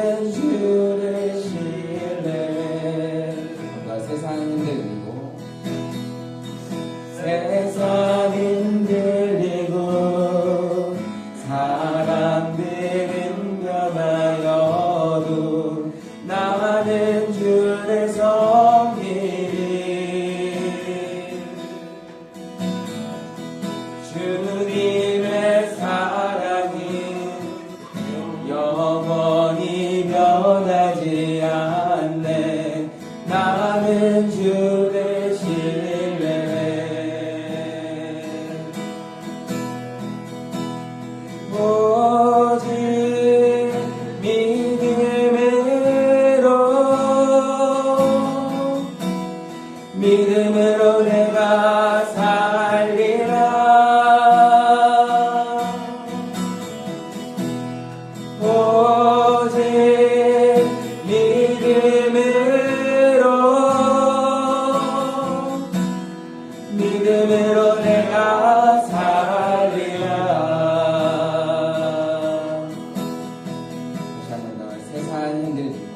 나는 주를 신뢰해. 세상 흔들리고 세상 흔들리고 사람들은 변하여도 나는 주를 섬기리. 주님의 사랑이 영원히 변하지 않네. 나는 주를 신뢰해. 오직 믿음으로 내가 살리라. 오직 믿음으로 내가 살리라. 다시 한번 더. 세상 흔들리고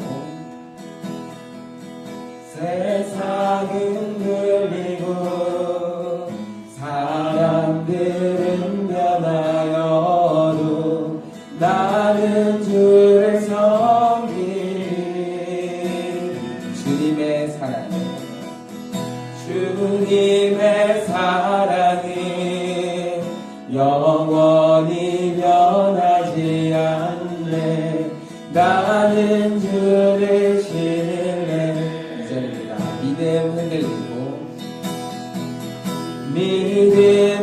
세상 흔들리고 사람들은 변하여도 나는 주를 섬기리. 주님의 사랑이 영원히 변하지 않네. 나는 주를 신뢰해. 이절입니다. 믿음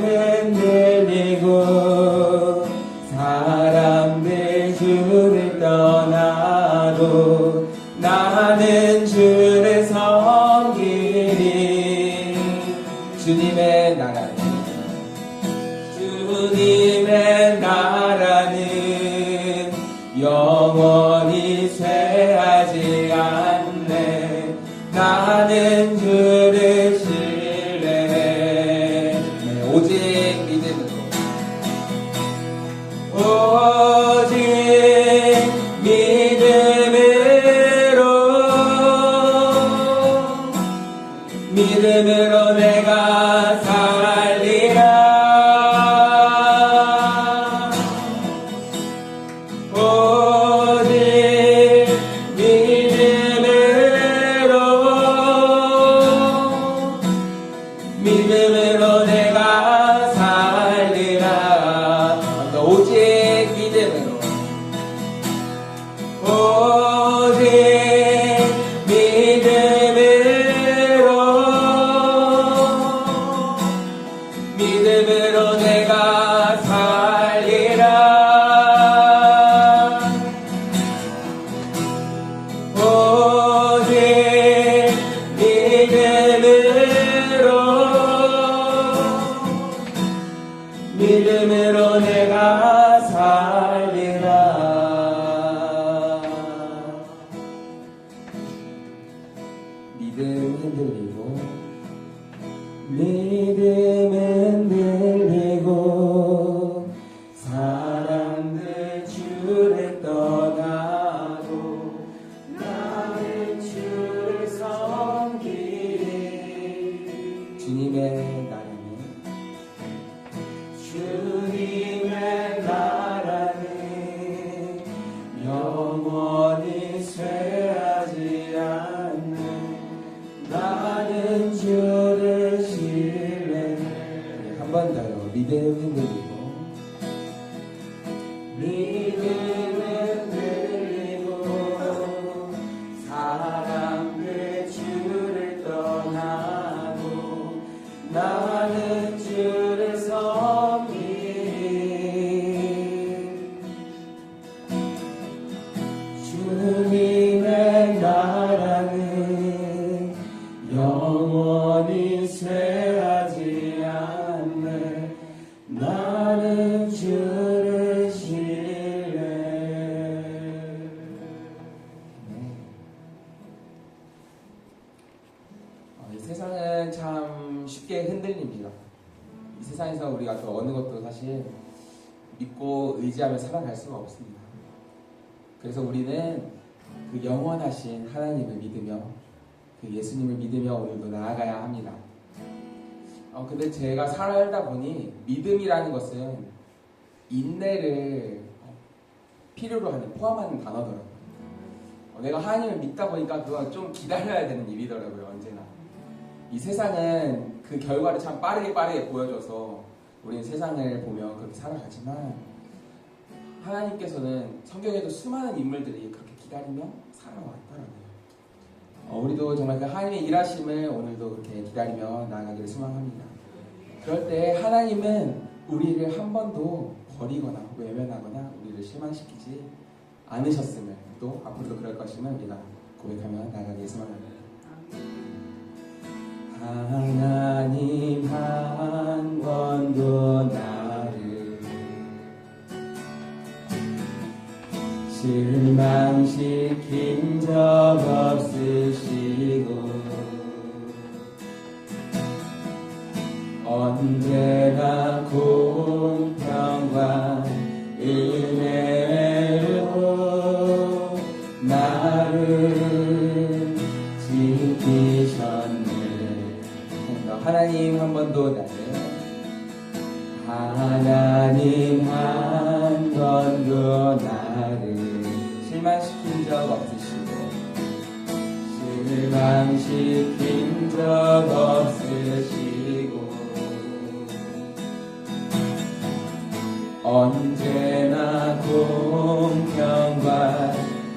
흔들리고 사람들 주를 떠나도 나는 주를 섬기리. 주님의 나라는 영원히 쇠하지 않네. 나는 주를 신뢰해. 오직 믿음으로 내가 살리라. 믿음으로 내가 살리라. 오직 믿음으로 내가 살리라. 믿음으로 내가 살리라. 믿음 흔들리고 사람들 주를 떠나도 나는 주를 섬기리. 주님의 나라는 영원히 쇠하지 않네. 나는 주를 신뢰해. 한 번 더요. 믿음 흔들리고 사람들 주를 떠나도 나는 주를 섬기리. 주님의 나라는 영원히 쇠하지 않네. 나는 주를 신뢰해. 이 세상은 참 쉽게 흔들립니다. 이 세상에서 우리가 또 어느 것도 사실 믿고 의지하며 살아갈 수가 없습니다. 그래서 우리는 그 영원하신 하나님을 믿으며 그 예수님을 믿으며 오늘도 나아가야 합니다. 근데 제가 살다 보니 믿음이라는 것은 인내를 필요로 하는, 포함하는 단어더라고요. 내가 하나님을 믿다 보니까 그건 좀 기다려야 되는 일이더라고요, 언제나. 이 세상은 그 결과를 참 빠르게 보여줘서 우리는 세상을 보며 그렇게 살아가지만 하나님께서는 성경에도 수많은 인물들이 그렇게 기다리며 살아왔더라고요. 우리도 정말 그 하나님의 일하심을 오늘도 그렇게 기다리며 나아가기를 소망합니다. 그럴 때 하나님은 우리를 한 번도 버리거나 외면하거나 우리를 실망시키지 않으셨음을, 또 앞으로도 그럴 것임을 우리가 고백하며 나아가기를 소망합니다. 하나님 한 번도 나를 실망시킨 적 없으시고 언제나 공평과 은혜로 나를 지키셨네. 하나님 한 번도 나를, 하나님 한 번도 나를 실망시킨 적 없으시고 실망시킨 적 없으시고 언제나 공평과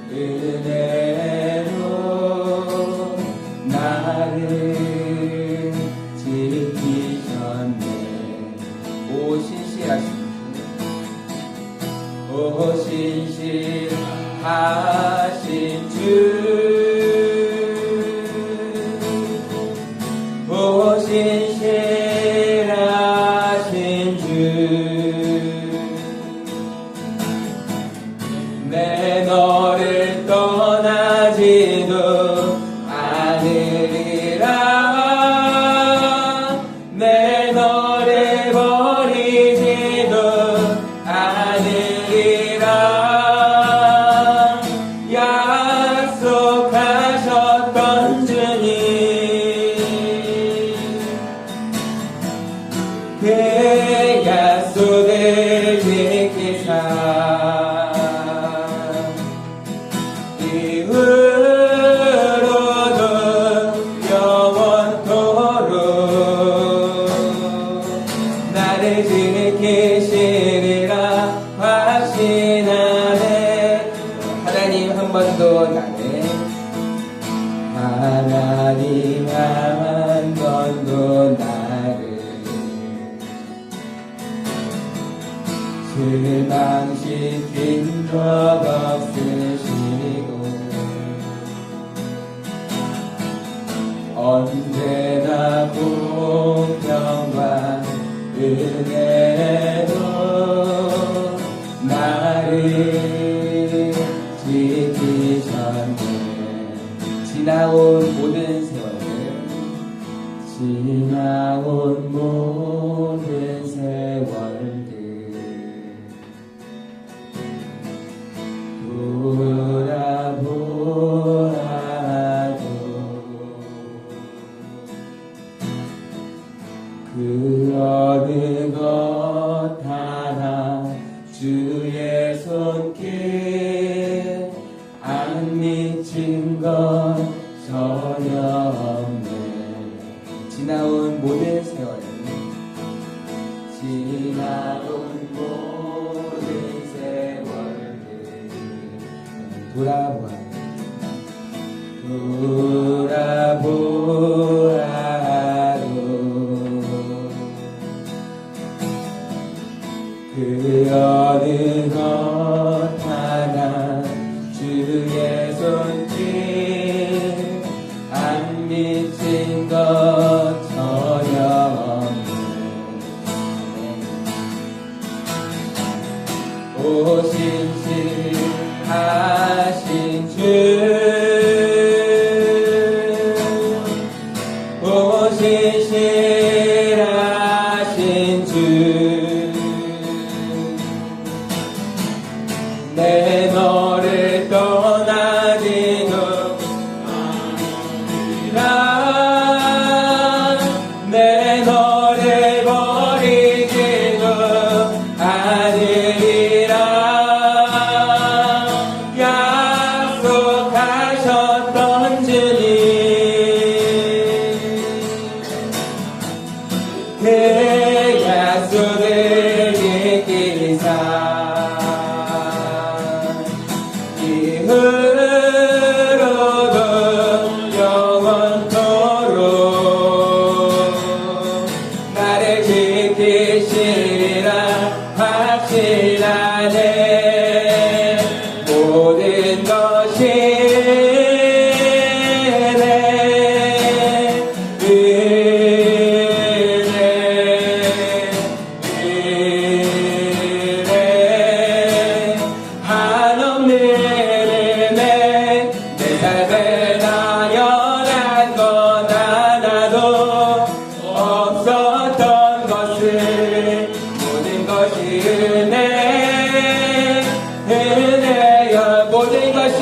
은혜로 나를 지키셨네. 오 신실하신 주, 오 신실하신 주, 오 신실하신 주, 내 너를 떠나지도 않으리라, 내 너를 버리지도 않으리라, 약속하셨던 주님, 그 약속을 지키사 이후로도 영원토록 나를 지키시리라 확신하네. 하나님 한 번도 나를, 하나님 한 번도 나를 실망시킨 적 없으시고 언제나 공평과 은혜로 나를 지키셨네. 지나온 모든 세월들, 지나온 모든 세월들 돌아보아도 그 어느 것 하나 주의 손길 안 미친 것 전혀 없네. 지나온 모든 세월, 지나온 모든 세월들 돌아보아도 그 어느 것 하나 주의 손길 안 미친 것 전혀 없네. 오 신실하신 주, 오 신실하신 주, 내 너를 떠나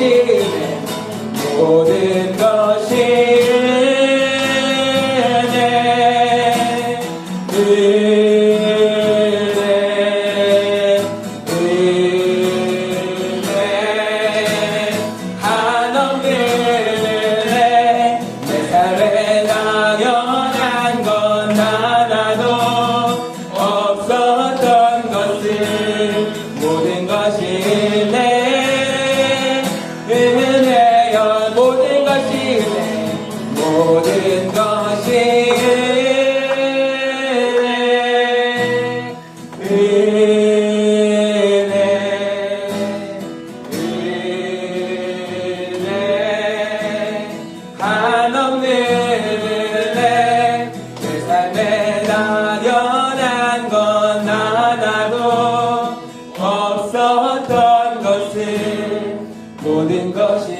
은혜 모든 것이 모든 것이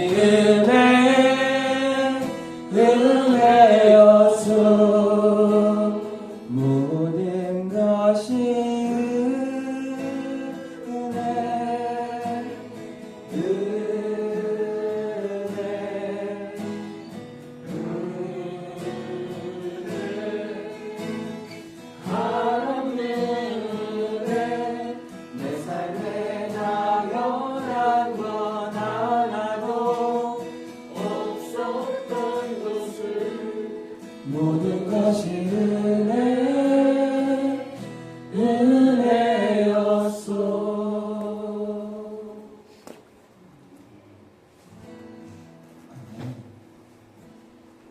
은혜였소. 모든 것이 은혜였소.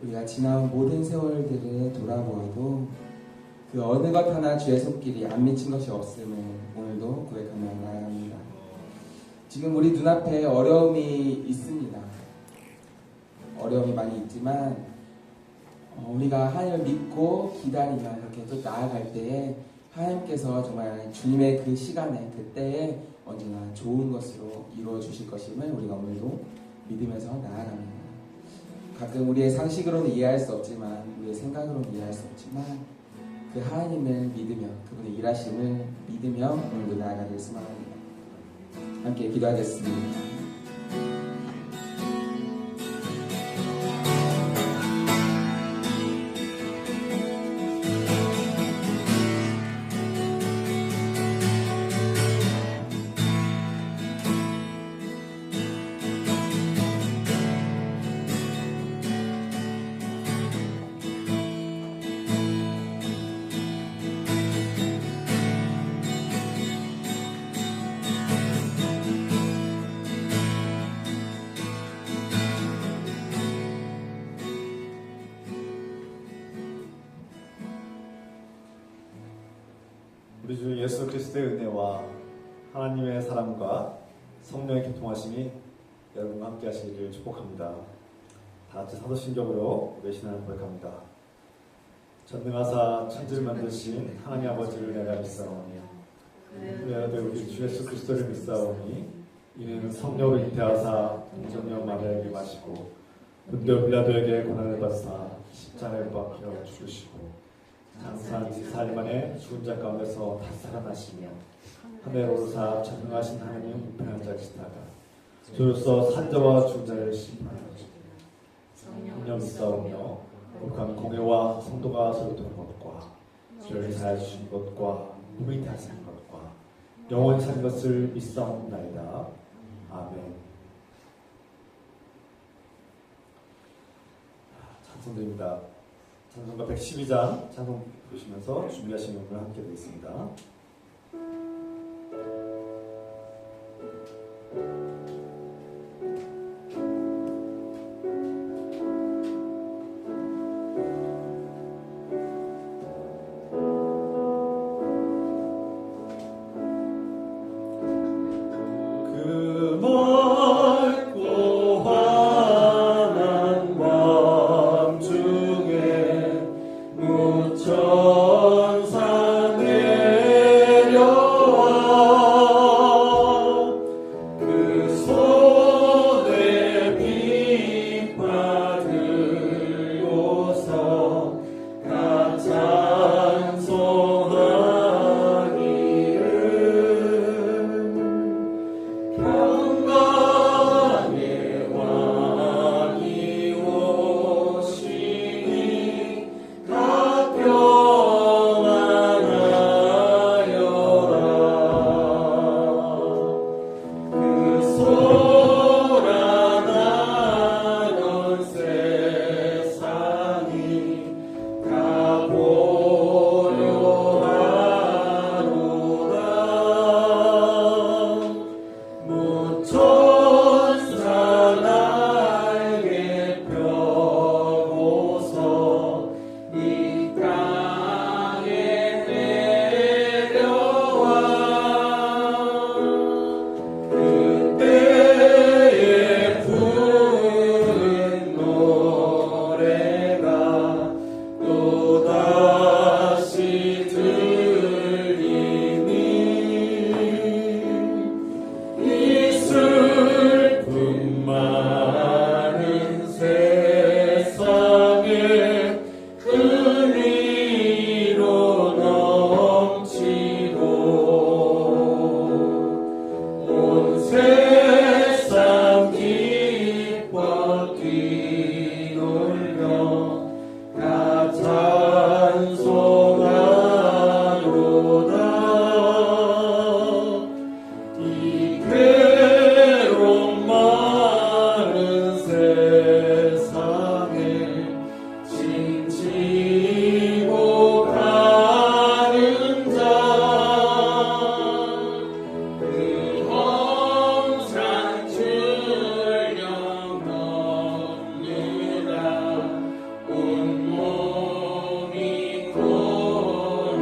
우리가 지나온 모든 세월들을 돌아보아도 그 어느 것 하나 주의 손길이 안 미친 것이 없음을 오늘도 고백하며 나아갑니다. 지금 우리 눈앞에 어려움이 있습니다. 어려움이 많이 있지만 우리가 하나님을 믿고 기다리며 이렇게 또 나아갈 때에 하나님께서 정말 주님의 그 시간에 그때에 언제나 좋은 것으로 이루어 주실 것임을 우리가 오늘도 믿으면서 나아갑니다. 가끔 우리의 상식으로는 이해할 수 없지만 우리의 생각으로는 이해할 수 없지만 그 하나님을 믿으며 그분의 일하심을 믿으며 오늘도 나아가길 소망합니다. 함께 기도하겠습니다. 우리 주 예수 그리스도의 은혜와 하나님의 사랑과 성령의 교통하심이 여러분과 함께 하시기를 축복합니다. 다 같이 사도신경으로 우리의 신앙을 고백합니다. 전능하사 천지를 만드신 하나님 아버지를 내가 믿사오니 우리 아들 우리 주 예수 그리스도를 믿사오니 이는 성령으로 잉태하사 동정녀 마리아에게 마시고 본디오 빌라도에게 고난을 받으사 십자가에 못 박혀 죽으시고 장사한 지 4일 만에 죽은 자 가운데서 다시 살아나시며 하늘에 오르사 전능하신 하나님 우편한 자 계시다가 주로서 산자와 죽은 자를 심판하시고 성령 믿사오며 거룩한 공회와 성도가 서로 도는 것과 죄를 사하여 주신 것과 몸이 다스린 것과 영원히 사는 것을 믿사옵나이다. 아멘. 찬송드립니다. 찬송가 112장 찬송 보시면서 준비하신 음을 함께 드리겠습니다. 천산에 많은 세상에 의리로 넘치고 온 세상 기뻐 뛰놀며 다 찬송하로다. 이 괴로운 많은 세상에 짐지고 가는 자, 그 험산 출령 넘느라 온몸이 고난아.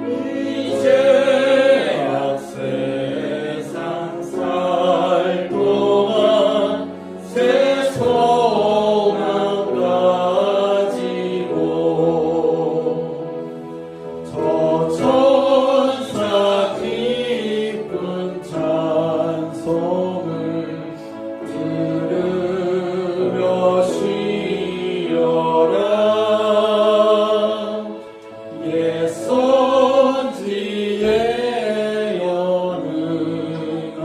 이제 세상 살 동안 새 소망 가지고 저 천사 기쁜 찬송을 들으며 쉬어라. 예선지에 연응하여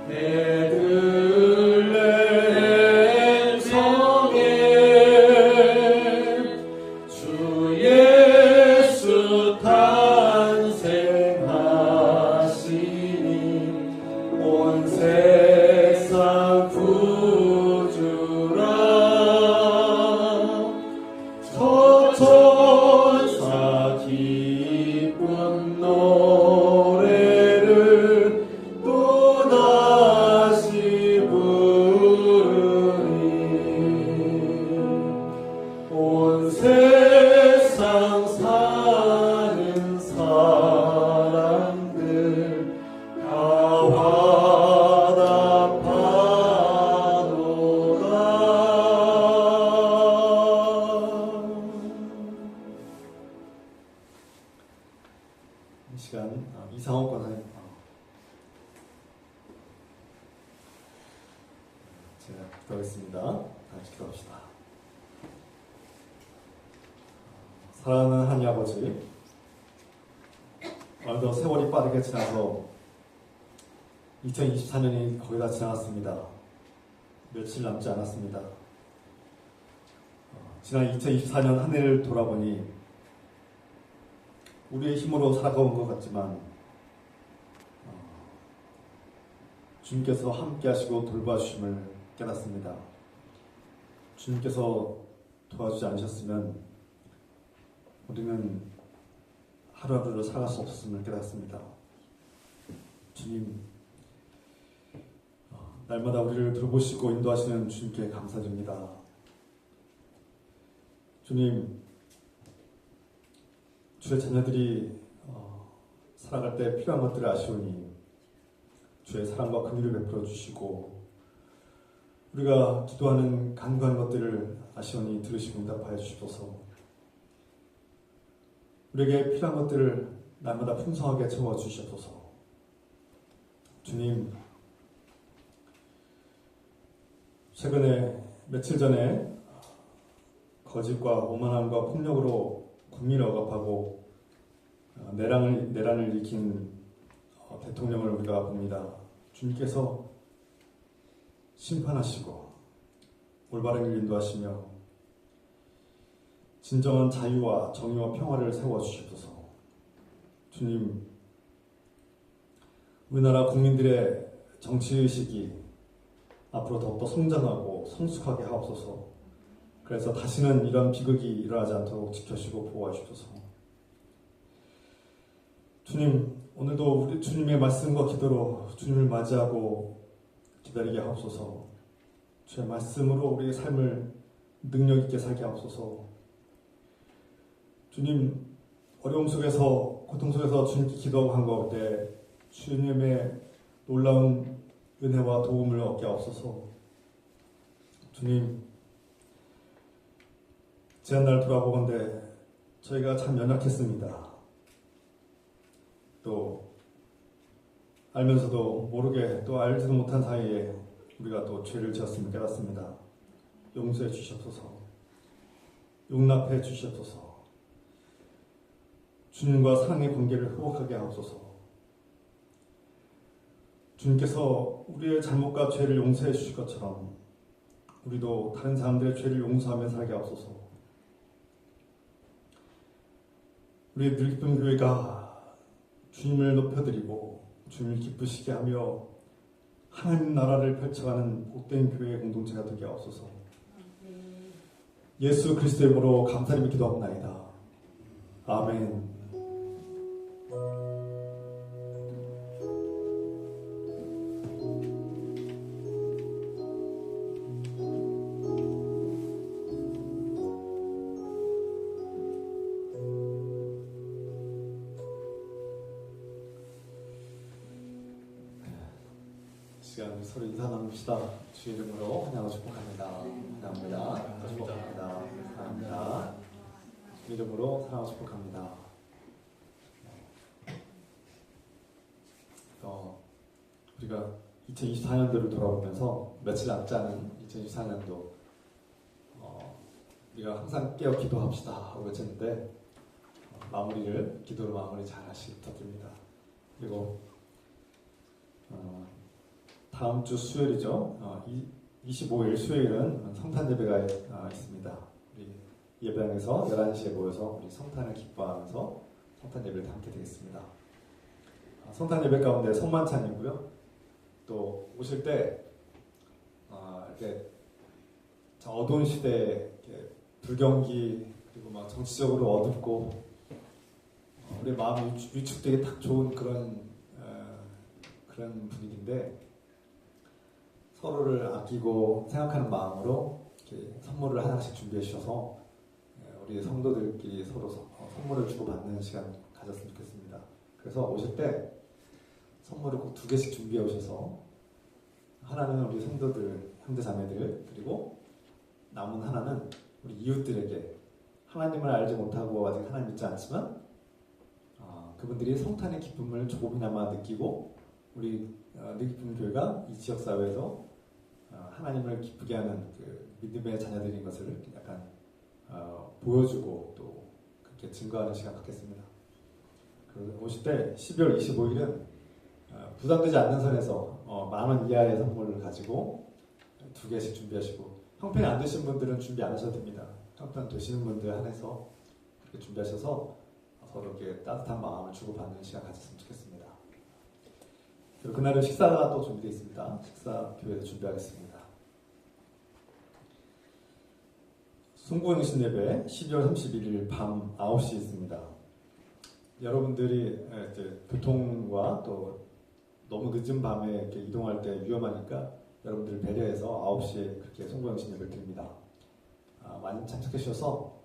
베들레헴 성에 주 예수 탄생하시니 온 세상 구주라. 저 천사 기쁜 노래를 또다시 부르니 온 세상 사는 사람들 다 화답하도다. 이 시간 이상원 권사님 제가 기도하겠습니다. 같이 기도합시다. 사랑하는 하나님 아버지, 오늘도 세월이 빠르게 지나서 2024년이 거의 다 지나갔습니다. 며칠 남지 않았습니다. 지난 2024년 한 해를 돌아보니 우리의 힘으로 살아가온 것 같지만 주님께서 함께 하시고 돌봐주심을 깨닫습니다. 주님께서 도와주지 않으셨으면 우리는 하루하루를 살아갈 수 없었음을 깨닫습니다. 주님, 날마다 우리를 돌보시고 인도하시는 주님께 감사드립니다. 주님, 주의 자녀들이 살아갈 때 필요한 것들을 아시오니 주의 사랑과 긍휼을 베풀어 주시고 우리가 기도하는 간구한 것들을 아시오니 들으시고 응답하여 주시옵소서. 우리에게 필요한 것들을 날마다 풍성하게 채워 주시옵소서. 주님, 최근에 며칠 전에 거짓과 오만함과 폭력으로 국민을 억압하고 내란을 일으킨 대통령을 우리가 봅니다. 주님께서 심판하시고 올바른 길 인도하시며 진정한 자유와 정의와 평화를 세워주시옵소서. 주님, 우리나라 국민들의 정치의식이 앞으로 더욱더 성장하고 성숙하게 하옵소서. 그래서 다시는 이런 비극이 일어나지 않도록 지켜주시고 보호하시옵소서. 주님, 오늘도 우리 주님의 말씀과 기도로 주님을 맞이하고 기다리게 하옵소서. 주의 말씀으로 우리의 삶을 능력 있게 살게 하옵소서. 주님, 어려움 속에서 고통 속에서 주님께 기도하고 한 가운데 주님의 놀라운 은혜와 도움을 얻게 하옵소서. 주님, 지난날 돌아보건대 저희가 참 연약했습니다. 또 알면서도 모르게 또 알지도 못한 사이에 우리가 또 죄를 지었음을 깨닫습니다. 용서해 주시옵소서. 용납해 주시옵소서. 주님과 사랑의 관계를 회복하게 하옵소서. 주님께서 우리의 잘못과 죄를 용서해 주실 것처럼 우리도 다른 사람들의 죄를 용서하며 살게 하옵소서. 우리의 늘기쁨 교회가 주님을 높여드리고 주님을 기쁘시게 하며 하나님 나라를 펼쳐가는 복된 교회의 공동체가 되게 하옵소서. 예수 그리스도의 이름으로 감사드리며 기도합나이다. 아멘. 시간 서로 인사 나눕시다. 주 이름으로 환영하고 축복합니다. 환영합니다. 축복합니다. 사랑합니다. 주 이름으로 사랑하고 축복합니다. 우리가 2024년도를 돌아보면서 며칠 남지 않은 2024년도 우리가 항상 깨어 기도합시다 하고 외쳤는데 마무리를 기도로 마무리 잘 하시기 부탁드립니다. 그리고 다음 주 수요일이죠. 25일 수요일은 성탄 예배가 있습니다. 우리 예배당에서 11시에 모여서 우리 성탄을 기뻐하면서 성탄 예배를 함께 되겠습니다. 성탄 예배 가운데 성만찬이고요. 또 오실 때 이렇게 어두운 시대에 불경기 그리고 막 정치적으로 어둡고 우리 마음이 위축되기 딱 좋은 그런 분위기인데 서로를 아끼고 생각하는 마음으로 이렇게 선물을 하나씩 준비해 주셔서 우리 성도들끼리 서로 선물을 주고받는 시간 가졌으면 좋겠습니다. 그래서 오실 때 선물을 꼭 2개씩 준비해 오셔서 하나는 우리 성도들, 형제자매들, 그리고 남은 하나는 우리 이웃들에게 하나님을 알지 못하고 아직 하나님 믿지 않지만 그분들이 성탄의 기쁨을 조금이나마 느끼고 우리 느기쁨 교회가 이 지역 사회에서 하나님을 기쁘게 하는 그 믿음의 자녀들인 것을 약간 보여주고 또 그렇게 증거하는 시간 갖겠습니다. 그리고 오실 때 12월 25일은 부담되지 않는 선에서 10,000원 이하의 선물을 가지고 2개씩 준비하시고 형편이 안 되신 분들은 준비 안 하셔도 됩니다. 형편 되시는 분들 한해서 그렇게 준비하셔서 서로 이렇게 따뜻한 마음을 주고받는 시간 가졌으면 좋겠습니다. 그리고 그날은 식사가 또 준비되어 있습니다. 식사 교회에서 준비하겠습니다. 송구응신 예배 12월 31일 밤 9시에 있습니다. 여러분들이 이제 교통과 또 너무 늦은 밤에 이렇게 이동할 때 위험하니까 여러분들 배려해서 9시에 그렇게 송구응신 예배를 드립니다. 많이 참석해 주셔서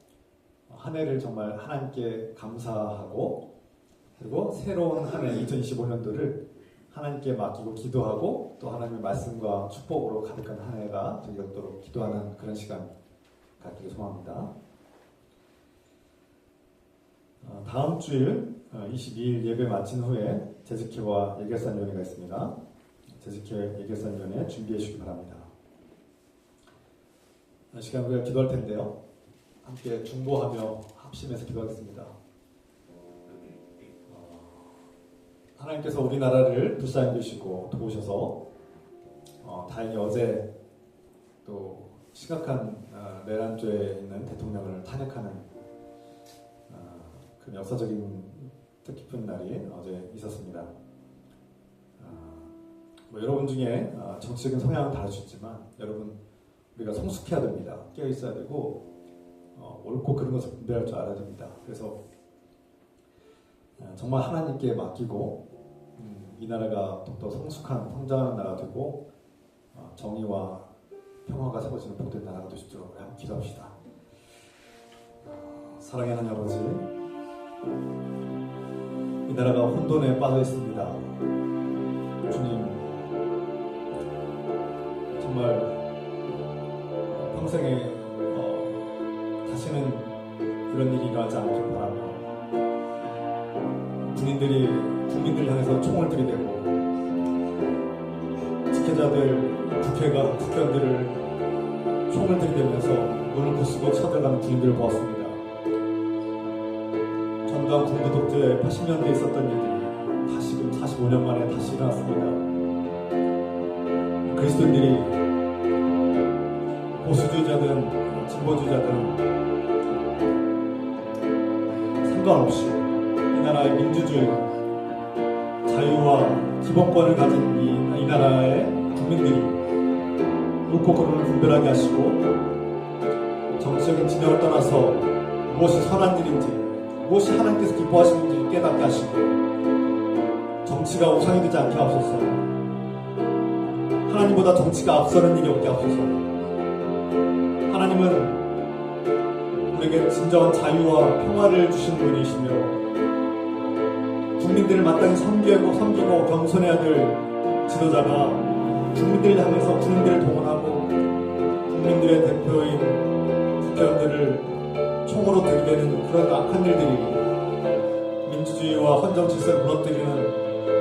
한 해를 정말 하나님께 감사하고 그리고 새로운 한 해 2025년도를 하나님께 맡기고 기도하고 또 하나님의 말씀과 축복으로 가득한 한 해가 되도록 기도하는 그런 시간 갖기를 소망합니다. 다음 주일 22일 예배 마친 후에 재직회와 예결산위원회가 있습니다. 재직회 예결산위원회 준비해 주시기 바랍니다. 이 시간 우리가 기도할 텐데요. 함께 중보하며 합심해서 기도하겠습니다. 하나님께서 우리나라를 불쌍히 여기시고 도우셔서 다행히 어제 또 심각한 내란죄에 있는 대통령을 탄핵하는 그 역사적인 뜻깊은 날이 어제 있었습니다. 여러분 중에 정치적인 성향은 다를 수 있지만 여러분 우리가 성숙해야 됩니다. 깨어 있어야 되고 옳고 그른 것을 분별할 줄 알아야 됩니다. 그래서 정말 하나님께 맡기고 이 나라가 더욱더 성숙한 성장하는 나라가 되고 정의와 평화가 세워지는 복된 나라가 될 수 있도록 함께 기도합시다. 사랑의 하나님 아버지, 이 나라가 혼돈에 빠져 있습니다. 주님, 정말 평생에 다시는 이런 일이 일어나지 않길 바라며 국민들을 향해서 총을 들이대고 범죄자들, 국회의원들을 총을 들이대면서 문을 부수고 쳐들어가는 군인들을 보았습니다. 전두환 군부 독재 80년대에 있었던 일들이 다시금 45년 만에 다시 일어났습니다. 그리스도인들이 보수주의자든 진보주의자든 상관없이 이 나라의 민주주의, 자유와 기본권을 가진 이 나라의 국민들이 옳고 그름을 분별하게 하시고 정치적인 진영을 떠나서 무엇이 선한 일인지, 무엇이 하나님께서 기뻐하시는지 깨닫게 하시고 정치가 우상이 되지 않게 하옵소서. 하나님보다 정치가 앞서는 일이 없게 하옵소서. 하나님은 우리에게 진정한 자유와 평화를 주시는 분이시며 국민들을 마땅히 섬기고 겸손해야 될 지도자가 국민들을 향해서 군인들을 동원하고 국민들의 대표인 국회의원들을 총으로 들이대는 그런 악한 일들이 민주주의와 헌정 질서를 무너뜨리는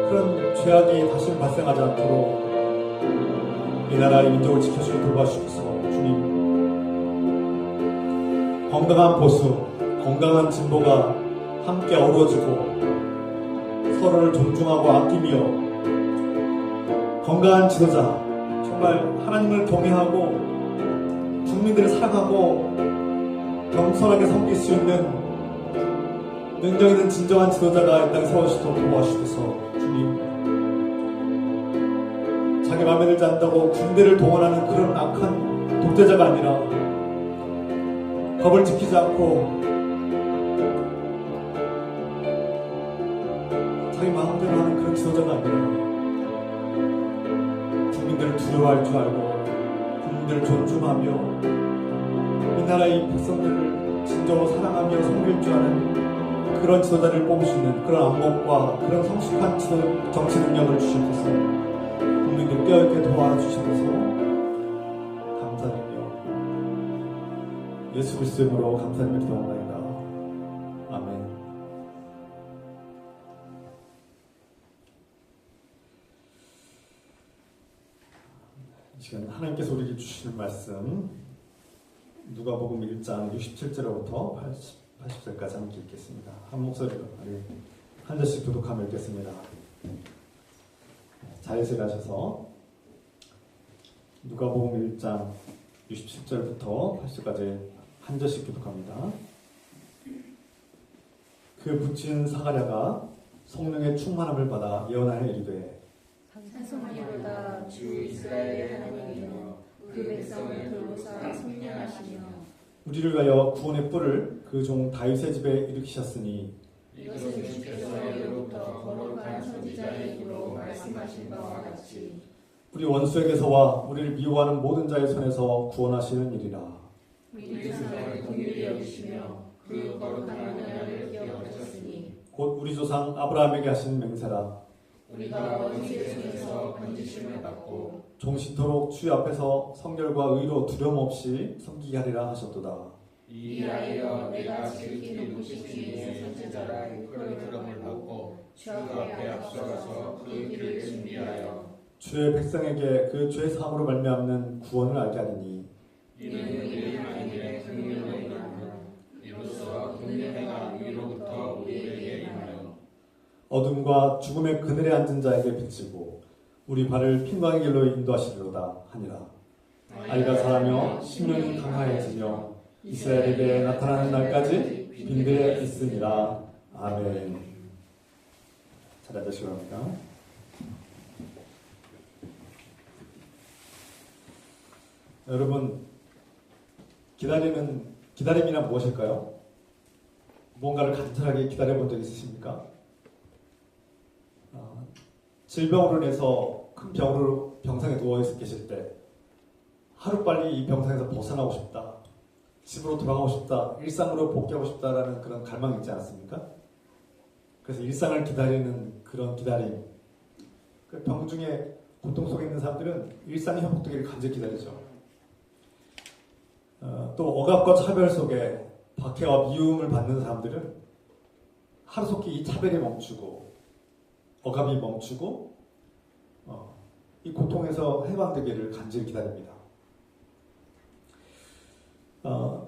그런 죄악이 다시는 발생하지 않도록 이 나라의 민족을 지켜주고 돌봐주셔서 주님, 건강한 보수, 건강한 진보가 함께 어우러지고 서로를 존중하고 아끼며 건강한 지도자, 정말 하나님을 경외하고 국민들을 사랑하고 겸손하게 섬길 수 있는 능력 있는 진정한 지도자가 이 땅에 세워주시도록 도와주셔서 주님, 자기 마음에 들지 않다고 군대를 동원하는 그런 악한 독재자가 아니라 법을 지키지 않고 자기 마음대로 하는 그런 지도자가 아니라 국민들을 두려워할 줄 알고 국민들을 존중하며 이 나라의 백성들을 진정으로 사랑하며 섬길 줄 아는 그런 지도자를 뽑을 수 있는 그런 안목과 그런 성숙한 정치 능력을 주셔서 국민들 깨어있게 도와주셔서 감사드리며 예수 그리스도의 이름으로 감사드리며 기도합니다. 아멘. 이 시간 하나님께서 우리에게 주시는 말씀 누가복음 1장 67절부터 80절까지 함께 읽겠습니다. 한 목소리로 한 절씩 교독하며 읽겠습니다. 자리에 가셔서 누가복음 1장 67절부터 80절까지 한 절씩 교독합니다. 그 붙인 사가랴가 성령의 충만함을 받아 예언하여 이르되 찬송하리로다. 주 이스라엘의 하나님이여, 그 백성을 돌보사 성령하시며 우리를 위하여 구원의 뿔을 그 종 다윗의 집에 일으키셨으니 이것은 주께서 예로부터 거룩한 선지자의 입으로 말씀하신 바와 같이 우리 원수에게서와 우리를 미워하는 모든 자의 손에서 구원하시는 일이라. 우리 조상을 긍휼히 여기시며 그 거룩한 언약을 기억하셨으니 곧 우리 조상 아브라함에게 하신 맹세라. 우리가 아버지의 손에서 건지심을 받고 종신토록 주의 앞에서 성결과 의로 두려움 없이 섬기게 하리라 하셨도다. 이하여 내가 지극히 높으신 주의 선지자라 이끌음을 받고 주 앞에 앞서가서 그 길을 준비하여 주의 백성에게 그 죄 사함으로 말미암는 구원을 알게 하리니 이는 우리 하나님의 긍휼로 인하여 이로써 긍휼해가 위로부터 우리에게 임하여 어둠과 죽음의 그늘에 앉은 자에게 비치고 우리 발을 평강의 길로 인도하시리로다 하니라. 아이가 자라며 심령이 강하여지며 이스라엘에게 나타나는 날까지 빈들에 있으니라. 아멘. 잘 앉으시기 바랍니다. 여러분, 기다림이란 무엇일까요? 뭔가를 간절하게 기다려본 적 있으십니까? 질병으로 인해서 큰 병으로 병상에 누워 계실 때 하루빨리 이 병상에서 벗어나고 싶다, 집으로 돌아가고 싶다, 일상으로 복귀하고 싶다라는 그런 갈망이 있지 않습니까? 그래서 일상을 기다리는 그런 기다림, 그 병 중에 고통 속에 있는 사람들은 일상이 회복되기를 간절히 기다리죠. 또 억압과 차별 속에 박해와 미움을 받는 사람들은 하루속히 이 차별이 멈추고 억압이 멈추고 이 고통에서 해방되기를 간절히 기다립니다.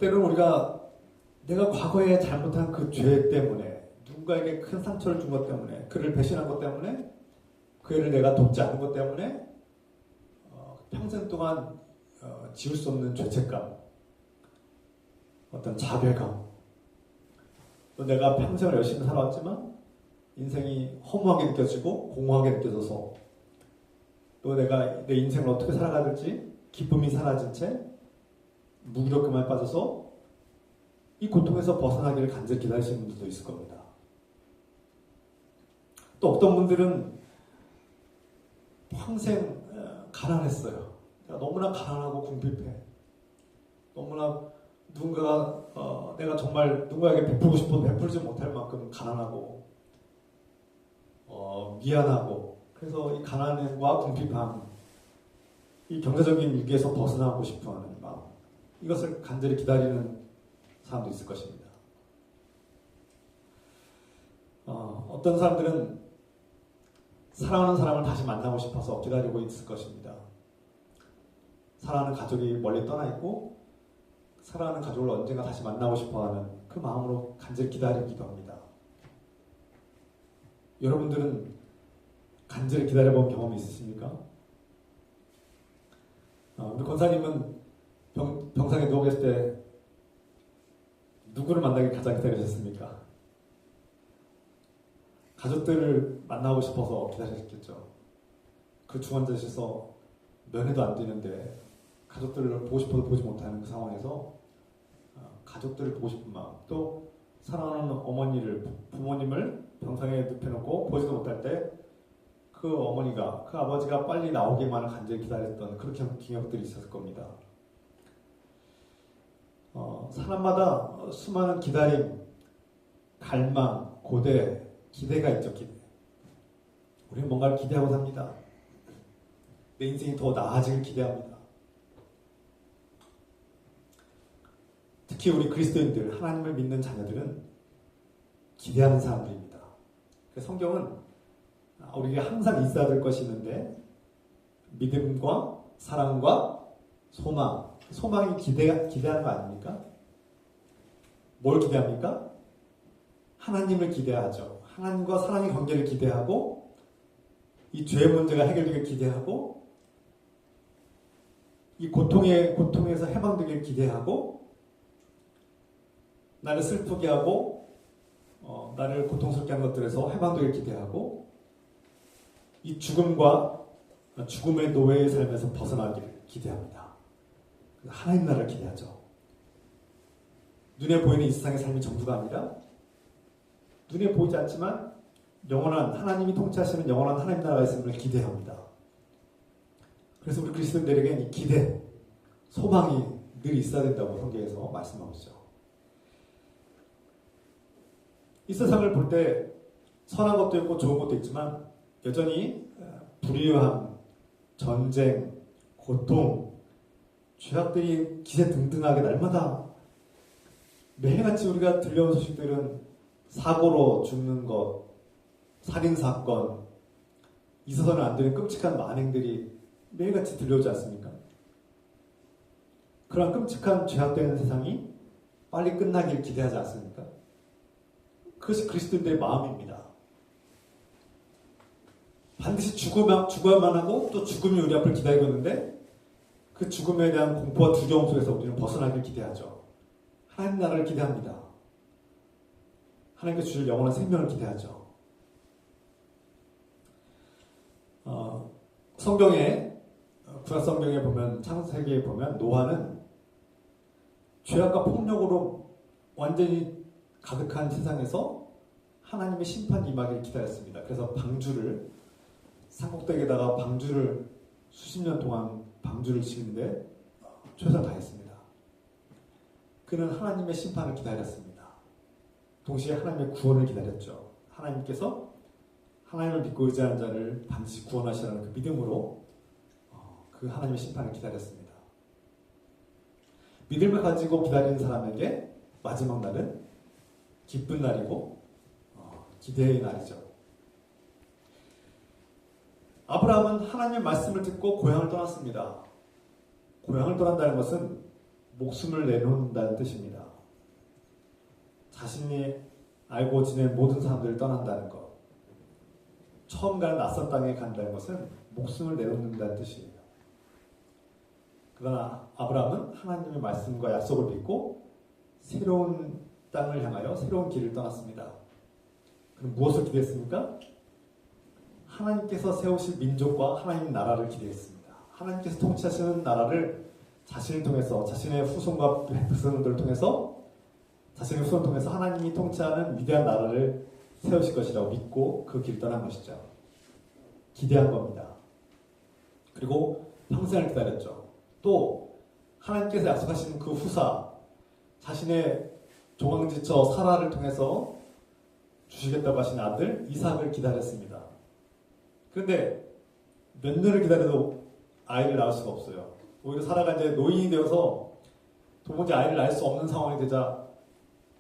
때로는 우리가 내가 과거에 잘못한 그 죄 때문에, 누군가에게 큰 상처를 준 것 때문에, 그를 배신한 것 때문에, 그 애를 내가 돕지 않은 것 때문에 평생 동안 지울 수 없는 죄책감, 어떤 자괴감, 또 내가 평생을 열심히 살아왔지만 인생이 허무하게 느껴지고 공허하게 느껴져서, 또 내가 내 인생을 어떻게 살아가야 될지 기쁨이 사라진 채 무기력감에 빠져서 이 고통에서 벗어나기를 간절히 기다리시는 분들도 있을 겁니다. 또 어떤 분들은 평생 가난했어요. 너무나 가난하고 궁핍해. 너무나 누군가가 내가 정말 누군가에게 베풀고 싶어도 베풀지 못할 만큼 가난하고 미안하고, 그래서 이 가난과 궁핍함, 이 경제적인 위기에서 벗어나고 싶어하는 마음, 이것을 간절히 기다리는 사람도 있을 것입니다. 어떤 사람들은 사랑하는 사람을 다시 만나고 싶어서 기다리고 있을 것입니다. 사랑하는 가족이 멀리 떠나 있고 사랑하는 가족을 언젠가 다시 만나고 싶어하는 그 마음으로 간절히 기다리기도 합니다. 여러분들은 간절히 기다려본 경험이 있으십니까? 우리 권사님은 병상에 누워 계실 때 누구를 만나기 가장 기다리셨습니까? 가족들을 만나고 싶어서 기다리셨겠죠. 그 중환자실에서 면회도 안 되는데 가족들을 보고 싶어도 보지 못하는 그 상황에서 가족들을 보고 싶은 마음, 또 사랑하는 어머니를, 부모님을 병상에 눕혀놓고 보지도 못할 때 그 어머니가, 그 아버지가 빨리 나오기만을 간절히 기다렸던 그런 기억들이 있었을 겁니다. 사람마다 수많은 기다림, 갈망, 고대, 기대가 있죠. 기대. 우리는 뭔가를 기대하고 삽니다. 내 인생이 더 나아지길 기대합니다. 특히 우리 그리스도인들, 하나님을 믿는 자녀들은 기대하는 사람들입니다. 성경은 우리에게 항상 있어야 될 것이 있는데, 믿음과 사랑과 소망. 소망이 기대하는 거 아닙니까? 뭘 기대합니까? 하나님을 기대하죠. 하나님과 사랑의 관계를 기대하고, 이 죄의 문제가 해결되길 기대하고, 이 고통에서 해방되길 기대하고, 나를 슬프게 하고 나를 고통스럽게 하는 것들에서 해방되길 기대하고, 이 죽음의 노예의 삶에서 벗어나기를 기대합니다. 하나님 나라를 기대하죠. 눈에 보이는 이 세상의 삶이 전부가 아니라 눈에 보이지 않지만 영원한, 하나님이 통치하시는 영원한 하나님 나라가 있음을 기대합니다. 그래서 우리 그리스도인들에게는 이 기대, 소망이 늘 있어야 된다고 성경에서 말씀하고 있죠. 이 세상을 볼 때 선한 것도 있고 좋은 것도 있지만 여전히 불의함, 전쟁, 고통, 죄악들이 기세등등하게 날마다 매일같이 우리가 들려온 소식들은 사고로 죽는 것, 살인사건, 있어서는 안 되는 끔찍한 만행들이 매일같이 들려오지 않습니까? 그런 끔찍한 죄악되는 세상이 빨리 끝나길 기대하지 않습니까? 그것이 그리스도인들의 마음입니다. 반드시 죽어야만 하고 또 죽음이 우리 앞을 기다리고 있는데 그 죽음에 대한 공포와 두려움 속에서 우리는 벗어나길 기대하죠. 하나님 나라를 기대합니다. 하나님께 주실 영원한 생명을 기대하죠. 구약 성경에 보면, 창세기에 보면 노아는 죄악과 폭력으로 완전히 가득한 세상에서 하나님의 심판이 임하기를 기다렸습니다. 그래서 산꼭대기에다가 방주를 수십 년 동안 방주를 치는데 최선을 다했습니다. 그는 하나님의 심판을 기다렸습니다. 동시에 하나님의 구원을 기다렸죠. 하나님께서 하나님을 믿고 의지하는 자를 반드시 구원하시라는 그 믿음으로 그 하나님의 심판을 기다렸습니다. 믿음을 가지고 기다리는 사람에게 마지막 날은 기쁜 날이고 기대의 날이죠. 아브라함은 하나님의 말씀을 듣고 고향을 떠났습니다. 고향을 떠난다는 것은 목숨을 내놓는다는 뜻입니다. 자신이 알고 지낸 모든 사람들을 떠난다는 것. 처음 가는 낯선 땅에 간다는 것은 목숨을 내놓는다는 뜻이에요. 그러나 아브라함은 하나님의 말씀과 약속을 믿고 새로운 땅을 향하여 새로운 길을 떠났습니다. 그럼 무엇을 기대했습니까? 하나님께서 세우실 민족과 하나님 나라를 기대했습니다. 하나님께서 통치하시는 나라를 자신을 통해서, 자신의 후손과 백성들을 통해서, 자신의 후손을 통해서 하나님이 통치하는 위대한 나라를 세우실 것이라고 믿고 그 길을 떠난 것이죠. 기대한 겁니다. 그리고 평생을 기다렸죠. 또 하나님께서 약속하신 그 후사, 자신의 조강지처 사라를 통해서 주시겠다고 하신 아들 이삭을 기다렸습니다. 그런데 몇 년을 기다려도 아이를 낳을 수가 없어요. 오히려 사라가 이제 노인이 되어서 도무지 아이를 낳을 수 없는 상황이 되자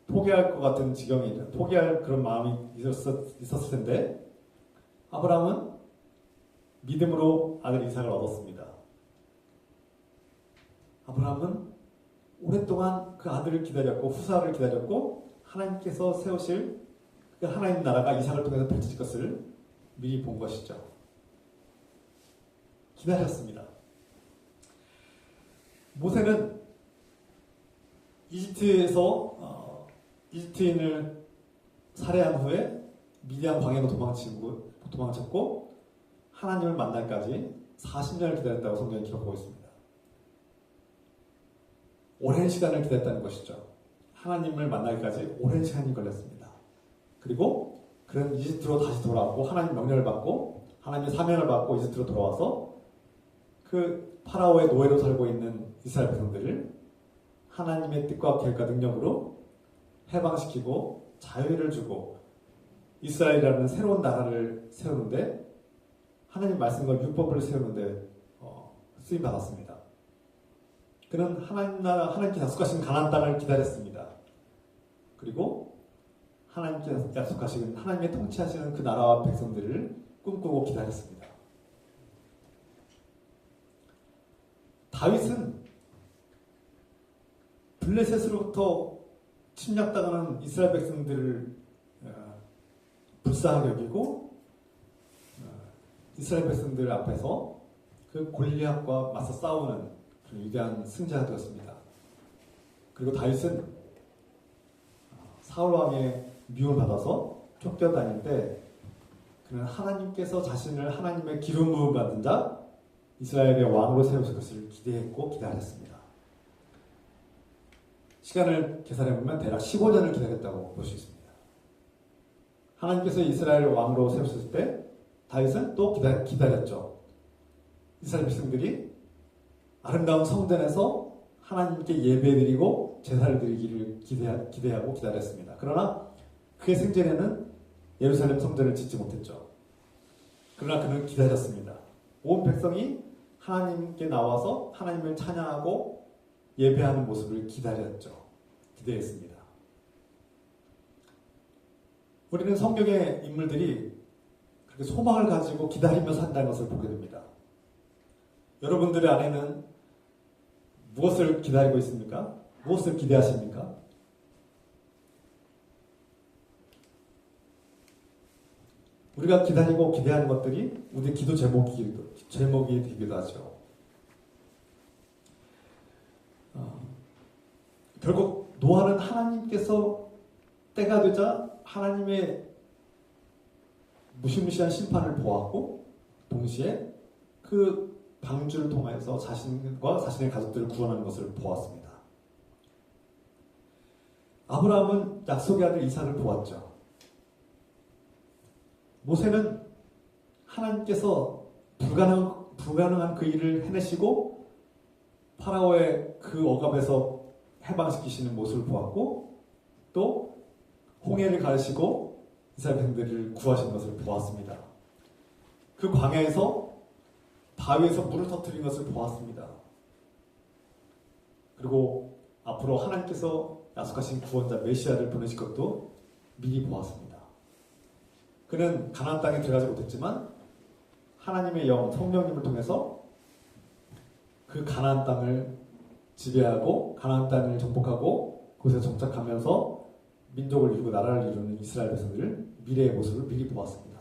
포기할 것 같은 지경이, 포기할 그런 마음이 있었을 텐데 아브라함은 믿음으로 아들 이삭을 얻었습니다. 아브라함은 오랫동안 그 아들을 기다렸고 후사를 기다렸고 하나님께서 세우실 그 하나님 나라가 이삭을 통해서 펼쳐질 것을 미리 본 것이죠. 기다렸습니다. 모세는 이집트인을 살해한 후에 미디안 광야로 도망쳤고 하나님을 만날까지 40년을 기다렸다고 성경이 기록하고 있습니다. 오랜 시간을 기다렸다는 것이죠. 하나님을 만날까지 오랜 시간이 걸렸습니다. 그리고 그는 이집트로 다시 돌아왔고 하나님 명령을 받고 하나님의 사명을 받고 이집트로 돌아와서 그 파라오의 노예로 살고 있는 이스라엘 백성들을 하나님의 뜻과 계획과 능력으로 해방시키고 자유를 주고 이스라엘이라는 새로운 나라를 세우는데 하나님 말씀과 율법을 세우는데 쓰임 받았습니다. 그는 하나님께 약속하신 가나안 땅을 기다렸습니다. 그리고 하나님께 약속하신 하나님의 통치하시는 그 나라와 백성들을 꿈꾸고 기다렸습니다. 다윗은 블레셋으로부터 침략당하는 이스라엘 백성들을 불쌍하게 여기고 이스라엘 백성들 앞에서 그 골리앗과 맞서 싸우는 위대한 승자가 되었습니다. 그리고 다윗은 사울 왕의 미움을 받아서 쫓겨다닐 때 그는 하나님께서 자신을 하나님의 기름 부음 받은 자 이스라엘의 왕으로 세우실 것을 기대했고 기다렸습니다. 시간을 계산해보면 대략 15년을 기다렸다고 볼 수 있습니다. 하나님께서 이스라엘을 왕으로 세우셨을 때 다윗은 또 기다렸죠. 이스라엘 백성들이 아름다운 성전에서 하나님께 예배드리고 제사를 드리기를 기대하고 기다렸습니다. 그러나 그의 생전에는 예루살렘 성전을 짓지 못했죠. 그러나 그는 기다렸습니다. 온 백성이 하나님께 나와서 하나님을 찬양하고 예배하는 모습을 기다렸죠. 기대했습니다. 우리는 성경의 인물들이 그렇게 소망을 가지고 기다리며 산다는 것을 보게 됩니다. 여러분들의 안에는 무엇을 기다리고 있습니까? 무엇을 기대하십니까? 우리가 기다리고 기대하는 것들이 우리의 기도 제목이 되기도 하죠. 결국 노아는 하나님께서 때가 되자 하나님의 무시무시한 심판을 보았고 동시에 그 방주를 통해서 자신과 자신의 가족들을 구원하는 것을 보았습니다. 아브라함은 약속의 아들 이삭을 보았죠. 모세는 하나님께서 불가능한 그 일을 해내시고 파라오의 그 억압에서 해방시키시는 모습을 보았고 또 홍해를 가르시고 이스라엘 백성들을 구하신 것을 보았습니다. 그 광야에서 바위에서 물을 터뜨린 것을 보았습니다. 그리고 앞으로 하나님께서 약속하신 구원자 메시아를 보내실 것도 미리 보았습니다. 그는 가나안 땅에 들어가지 못했지만 하나님의 영 성령님을 통해서 그 가나안 땅을 지배하고 가나안 땅을 정복하고 그곳에 정착하면서 민족을 이루고 나라를 이루는 이스라엘 백성들 미래의 모습을 미리 보았습니다.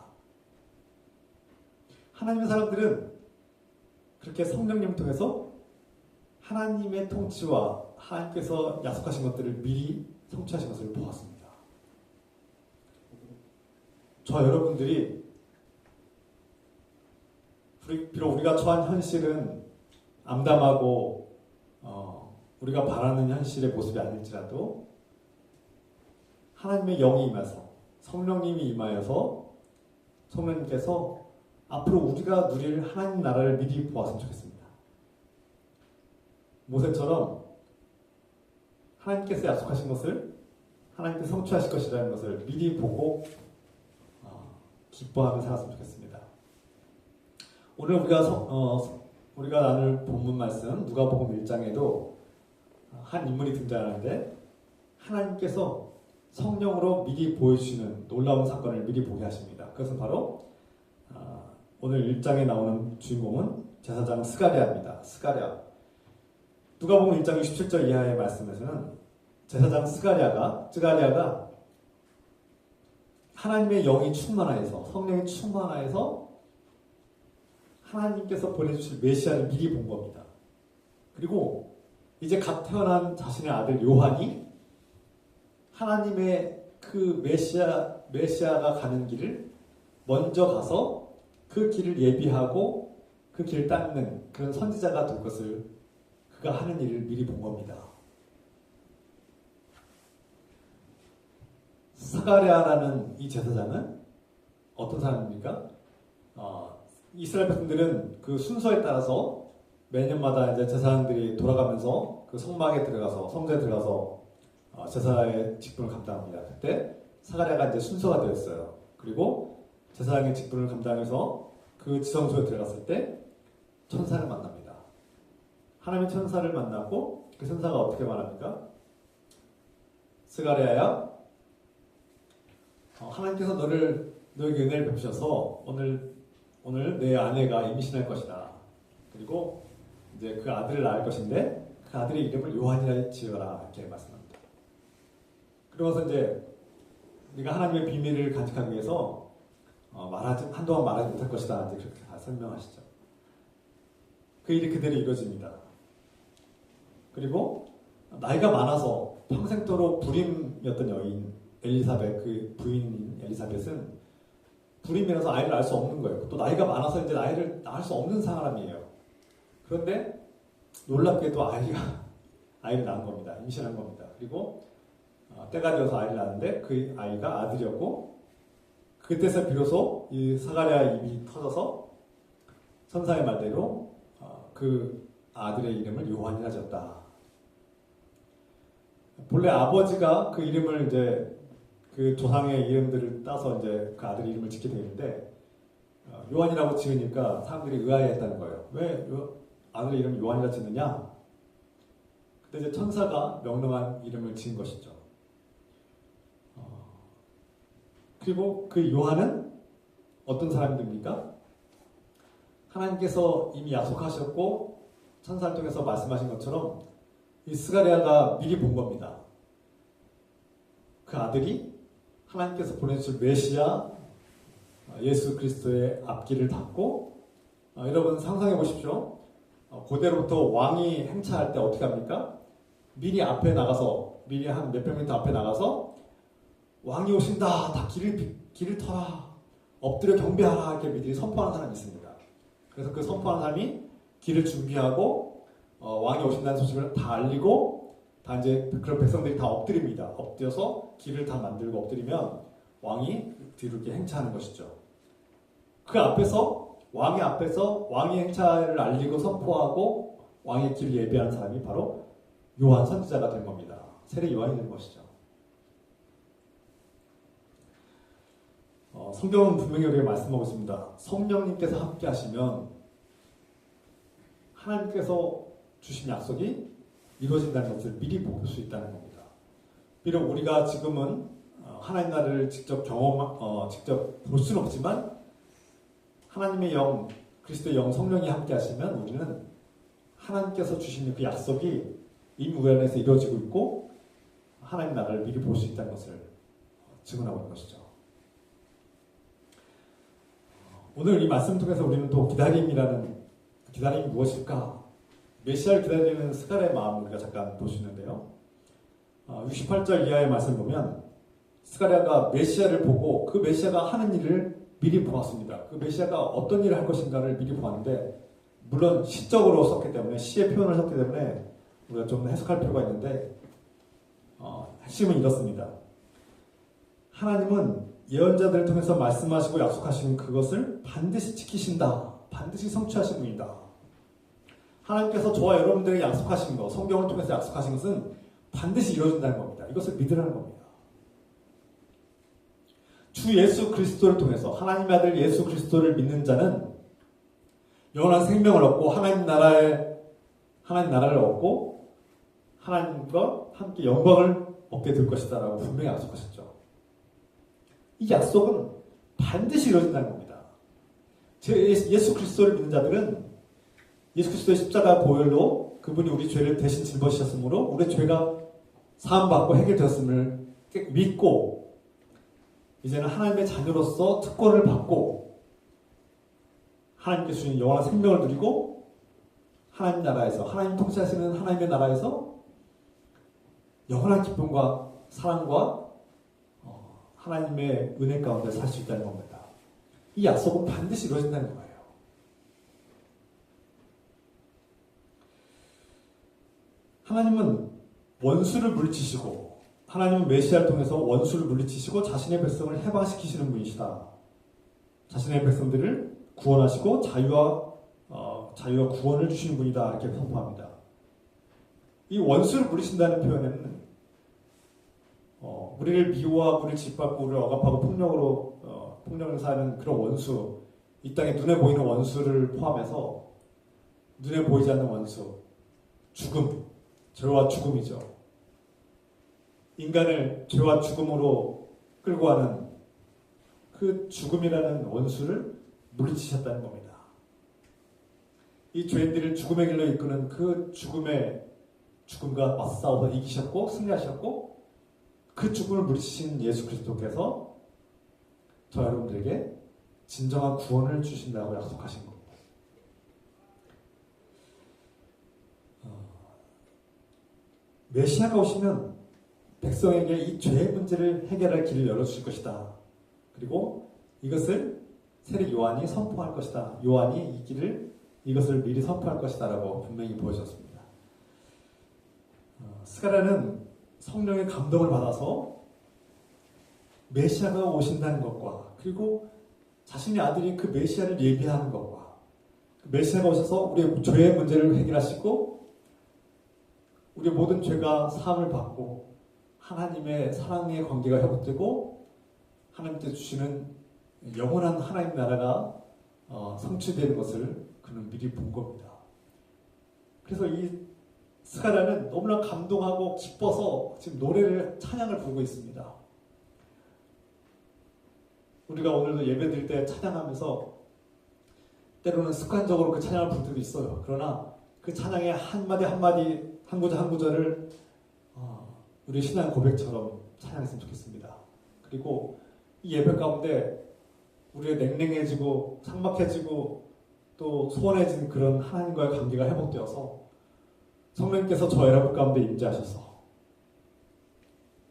하나님의 사람들은 그렇게 성령님을 통해서 하나님의 통치와 하나님께서 약속하신 것들을 미리 성취하신 것을 보았습니다. 저 여러분들이 비록 우리가 처한 현실은 암담하고 우리가 바라는 현실의 모습이 아닐지라도 하나님의 영이 임해서 성령님이 임하여서 성령님께서 앞으로 우리가 누릴 하나님 나라를 미리 보았으면 좋겠습니다. 모세처럼 하나님께서 약속하신 것을 하나님께서 성취하실 것이라는 것을 미리 보고 기뻐하며 살았으면 좋겠습니다. 오늘 우리가 나눌 본문 말씀 누가복음 1장에도 한 인물이 등장하는데 하나님께서 성령으로 미리 보여주시는 놀라운 사건을 미리 보게 하십니다. 그것은 바로 오늘 1장에 나오는 주인공은 제사장 스가랴입니다. 스가랴. 누가복음 1장 67절 이하의 말씀에서는 제사장 스가랴가 하나님의 영이 충만하여서 성령이 충만하여서 하나님께서 보내주실 메시아를 미리 본 겁니다. 그리고 이제 갓 태어난 자신의 아들 요한이 하나님의 그 메시아가 가는 길을 먼저 가서 그 길을 예비하고 그 길을 닦는 그런 선지자가 될 것을 그가 하는 일을 미리 본 겁니다. 스가랴라는 이 제사장은 어떤 사람입니까? 이스라엘 백성들은 그 순서에 따라서 매년마다 이제 제사장들이 돌아가면서 그 성막에 들어가서 성전에 들어가서 제사의 직분을 감당합니다. 그때 스가랴가 이제 순서가 되었어요. 그리고 제사장의 직분을 감당해서 그 지성소에 들어갔을 때 천사를 만납니다. 하나님의 천사를 만났고 그 천사가 어떻게 말합니까? 스가랴야, 하나님께서 너에게 은혜를 베푸셔서 오늘 내 아내가 임신할 것이다. 그리고 이제 그 아들을 낳을 것인데 그 아들의 이름을 요한이라 지어라 이렇게 말씀합니다. 그러면서 이제 네가 하나님의 비밀을 간직하기 위해서 한동안 말하지 못할 것이다. 이제 그렇게 다 설명하시죠. 그 일이 그대로 이루어집니다. 그리고 나이가 많아서 평생도록 불임이었던 여인 엘리사벳, 그 부인인 엘리사벳은 불임이라서 아이를 낳을 수 없는 거예요. 또 나이가 많아서 이제 아이를 낳을 수 없는 사람이에요. 그런데 놀랍게도 아이를 낳은 겁니다. 임신한 겁니다. 그리고 때가 되어서 아이를 낳았는데 그 아이가 아들이었고 그때서 비로소 이 스가랴 입이 터져서 천사의 말대로 그 아들의 이름을 요한이라 지었다. 본래 아버지가 그 이름을 이제 그 조상의 이름들을 따서 이제 그 아들의 이름을 짓게 되는데 요한이라고 지으니까 사람들이 의아해했다는 거예요. 왜 아들의 이름을 요한이라 짓느냐? 그때 이제 천사가 명령한 이름을 지은 것이죠. 그리고 그 요한은 어떤 사람입니까? 하나님께서 이미 약속하셨고 천사를 통해서 말씀하신 것처럼 이 스가랴가 미리 본 겁니다. 그 아들이 하나님께서 보내주실 메시아 예수 그리스도의 앞길을 닦고 여러분 상상해 보십시오. 고대로부터 왕이 행차할 때 어떻게 합니까? 미리 앞에 나가서 미리 한 몇백 미터 앞에 나가서 왕이 오신다. 다 길을 터라. 엎드려 경배하라. 이렇게 미리 선포하는 사람이 있습니다. 그래서 그 선포하는 사람이 길을 준비하고 왕이 오신다는 소식을 다 알리고 다 이제 그런 백성들이 다 엎드립니다. 엎드려서 길을 다 만들고 엎드리면 왕이 뒤로 이렇게 행차하는 것이죠. 그 앞에서 왕의 행차를 알리고 선포하고 왕의 길을 예비하는 사람이 바로 요한 선지자가 된 겁니다. 세례 요한이 된 것이죠. 성경은 분명히 우리에게 말씀하고 있습니다. 성령님께서 함께 하시면 하나님께서 주신 약속이 이루어진다는 것을 미리 볼 수 있다는 겁니다. 비록 우리가 지금은 하나님 나라를 직접 볼 수는 없지만 하나님의 영, 그리스도의 영, 성령이 함께 하시면 우리는 하나님께서 주시는 그 약속이 이 우리 안에서 이루어지고 있고 하나님 나라를 미리 볼 수 있다는 것을 증언하고 있는 것이죠. 오늘 이 말씀 통해서 우리는 또 기다림이 무엇일까? 메시아를 기다리는 스가랴의 마음을 우리가 잠깐 볼 수 있는데요. 68절 이하의 말씀을 보면 스가랴가 메시아를 보고 그 메시아가 하는 일을 미리 보았습니다. 그 메시아가 어떤 일을 할 것인가를 미리 보았는데 물론 시적으로 썼기 때문에 시의 표현을 썼기 때문에 우리가 좀 해석할 필요가 있는데 핵심은 이렇습니다. 하나님은 예언자들을 통해서 말씀하시고 약속하시는 그것을 반드시 지키신다. 반드시 성취하신 분이다. 하나님께서 저와 여러분들에게 약속하신 것, 성경을 통해서 약속하신 것은 반드시 이루어진다는 겁니다. 이것을 믿으라는 겁니다. 주 예수 그리스도를 통해서 하나님의 아들 예수 그리스도를 믿는 자는 영원한 생명을 얻고 하나님 나라를 얻고 하나님과 함께 영광을 얻게 될 것이다 라고 분명히 약속하셨죠. 이 약속은 반드시 이루어진다는 겁니다. 예수 그리스도를 믿는 자들은 예수 그리스도의 십자가 보혈로 그분이 우리 죄를 대신 짊어지셨으므로 우리 죄가 사함받고 해결되었음을 믿고 이제는 하나님의 자녀로서 특권을 받고 하나님께서 주신 영원한 생명을 누리고 하나님 나라에서 하나님 통치하시는 하나님의 나라에서 영원한 기쁨과 사랑과 하나님의 은혜 가운데 살 수 있다는 겁니다. 이 약속은 반드시 이루어진다는 거예요. 하나님은 원수를 물리치시고 하나님은 메시아를 통해서 원수를 물리치시고 자신의 백성을 해방시키시는 분이시다. 자신의 백성들을 구원하시고 자유와 구원을 주시는 분이다. 이렇게 선포합니다. 이 원수를 물리친다는 표현에는 우리를 미워하고 우리를 짓밟고 우리를 억압하고 폭력을 사는 그런 원수, 이 땅에 눈에 보이는 원수를 포함해서 눈에 보이지 않는 원수, 죽음, 죄와 죽음이죠. 인간을 죄와 죽음으로 끌고 가는 그 죽음이라는 원수를 물리치셨다는 겁니다. 이 죄인들을 죽음의 길로 이끄는 그 죽음과 맞싸워서 이기셨고 승리하셨고 그 죽음을 물리치신 예수 그리스도께서 저 여러분들에게 진정한 구원을 주신다고 약속하신 겁니다. 메시아가 오시면 백성에게 이 죄의 문제를 해결할 길을 열어주실 것이다. 그리고 이것을 세례 요한이 선포할 것이다. 요한이 이것을 미리 선포할 것이다 라고 분명히 보여줬습니다. 스가랴는 성령의 감동을 받아서 메시아가 오신다는 것과 그리고 자신의 아들이 그 메시아를 예비하는 것과 그 메시아가 오셔서 우리의 죄의 문제를 해결하시고 우리의 모든 죄가 사함을 받고 하나님의 사랑의 관계가 회복되고 하나님께 주시는 영원한 하나님 나라가 성취되는 것을 그는 미리 본 겁니다. 그래서 이 스가랴는 너무나 감동하고 기뻐서 지금 노래를 찬양을 부르고 있습니다. 우리가 오늘도 예배 드릴 때 찬양하면서 때로는 습관적으로 그 찬양을 부를 때도 있어요. 그러나 그 찬양의 한마디 한마디 한 구절 한 구절을 우리 신앙 고백처럼 찬양했으면 좋겠습니다. 그리고 이 예배 가운데 우리의 냉랭해지고 삭막해지고 또 소원해진 그런 하나님과의 관계가 회복되어서 성령님께서 저 여러분 가운데 임재하셔서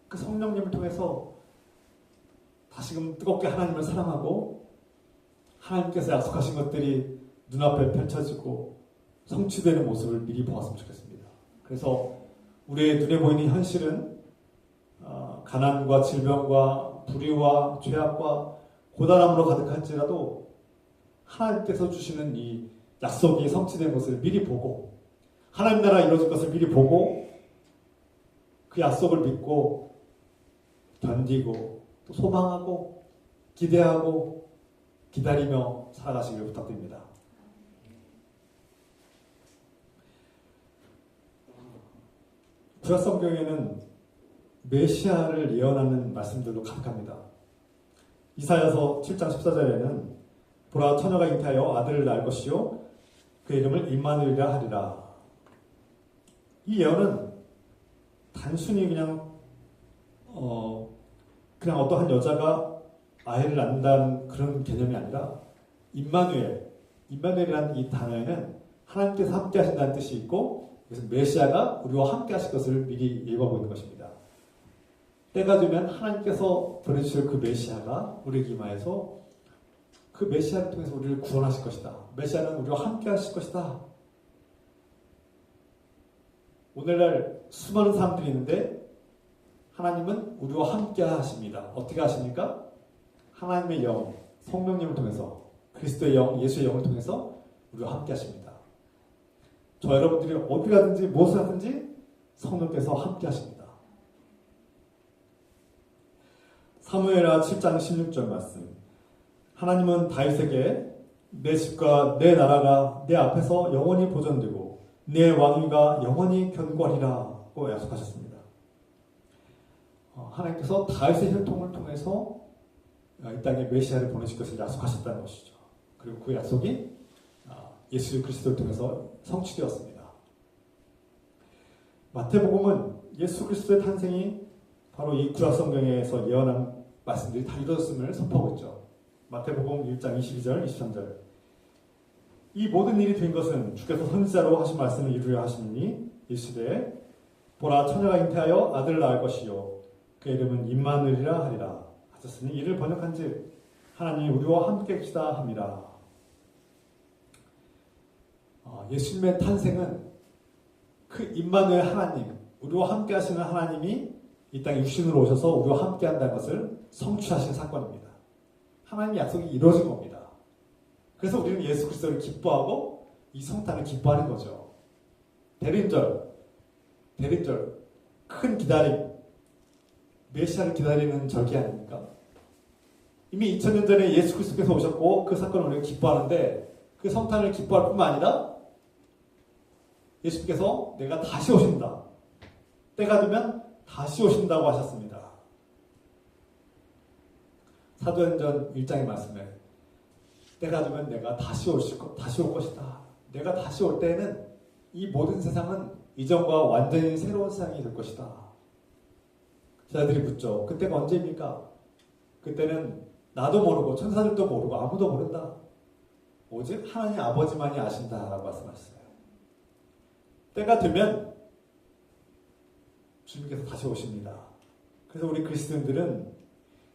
그 성령님을 통해서 다시금 뜨겁게 하나님을 사랑하고 하나님께서 약속하신 것들이 눈앞에 펼쳐지고 성취되는 모습을 미리 보았으면 좋겠습니다. 그래서 우리의 눈에 보이는 현실은 가난과 질병과 불의와 죄악과 고단함으로 가득할지라도 하나님께서 주시는 이 약속이 성취된 것을 미리 보고 하나님 나라 이루어질 것을 미리 보고 그 약속을 믿고 견디고 또 소망하고 기대하고 기다리며 살아가시길 부탁드립니다. 구약 성경에는 메시아를 예언하는 말씀들로 가득합니다. 이사야서 7장 14절에는 보라 처녀가 잉태하여 아들을 낳을 것이요 그 이름을 임마누엘이라 하리라. 이 예언은 단순히 그냥 어떠한 여자가 아이를 낳는다는 그런 개념이 아니라 임마누엘이라는 이 단어에는 하나님께서 함께 하신다는 뜻이 있고, 그래서 메시아가 우리와 함께 하실 것을 미리 예고하고 있는 것입니다. 때가 되면 하나님께서 보내주실 그 메시아가 우리에게 임하여서 그 메시아를 통해서 우리를 구원하실 것이다. 메시아는 우리와 함께 하실 것이다. 오늘날 수많은 사람들이 있는데 하나님은 우리와 함께 하십니다. 어떻게 하십니까? 하나님의 영, 성령님을 통해서, 그리스도의 영, 예수의 영을 통해서 우리와 함께 하십니다. 저 여러분들이 어디 가든지 무엇을 하든지 성령께서 함께 하십니다. 사무엘하 7장 16절 말씀. 하나님은 다윗에게 내 집과 내 나라가 내 앞에서 영원히 보존되고 내 왕위가 영원히 견고하리라고 약속하셨습니다. 하나님께서 다윗의 혈통을 통해서 이 땅에 메시아를 보내실 것을 약속하셨다는 것이죠. 그리고 그 약속이 예수 그리스도를 통해서 성취되었습니다. 마태복음은 예수 그리스도의 탄생이 바로 이 구약성경에서 예언한 말씀들이 다 이루어졌음을 선포하고 있죠. 마태복음 1장 22절, 23절. 이 모든 일이 된 것은 주께서 선지자로 하신 말씀을 이루려 하시니 이르시되 보라 처녀가 잉태하여 아들을 낳을 것이요 그 이름은 임마누엘이라 하리라 하셨으니 이를 번역한즉 하나님이 우리와 함께 계시다 합니다. 예수님의 탄생은 그 임마누엘 하나님, 우리와 함께 하시는 하나님이 이 땅에 육신으로 오셔서 우리와 함께 한다는 것을 성취하신 사건입니다. 하나님의 약속이 이루어진 겁니다. 그래서 우리는 예수 그리스도를 기뻐하고 이 성탄을 기뻐하는 거죠. 대림절, 큰 기다림, 메시아를 기다리는 절기 아닙니까? 이미 2000년 전에 예수 그리스도께서 오셨고 그 사건을 우리가 기뻐하는데 그 성탄을 기뻐할 뿐만 아니라 예수님께서 내가 다시 오신다. 때가 되면 다시 오신다고 하셨습니다. 사도행전 1장의 말씀에 때가 되면 내가 다시 올 것이다. 내가 다시 올 때에는 이 모든 세상은 이전과 완전히 새로운 세상이 될 것이다. 제자들이 묻죠. 그때가 언제입니까? 그때는 나도 모르고 천사들도 모르고 아무도 모른다. 오직 하나님 아버지만이 아신다라고 말씀하셨어요. 때가 되면 주님께서 다시 오십니다. 그래서 우리 그리스도인들은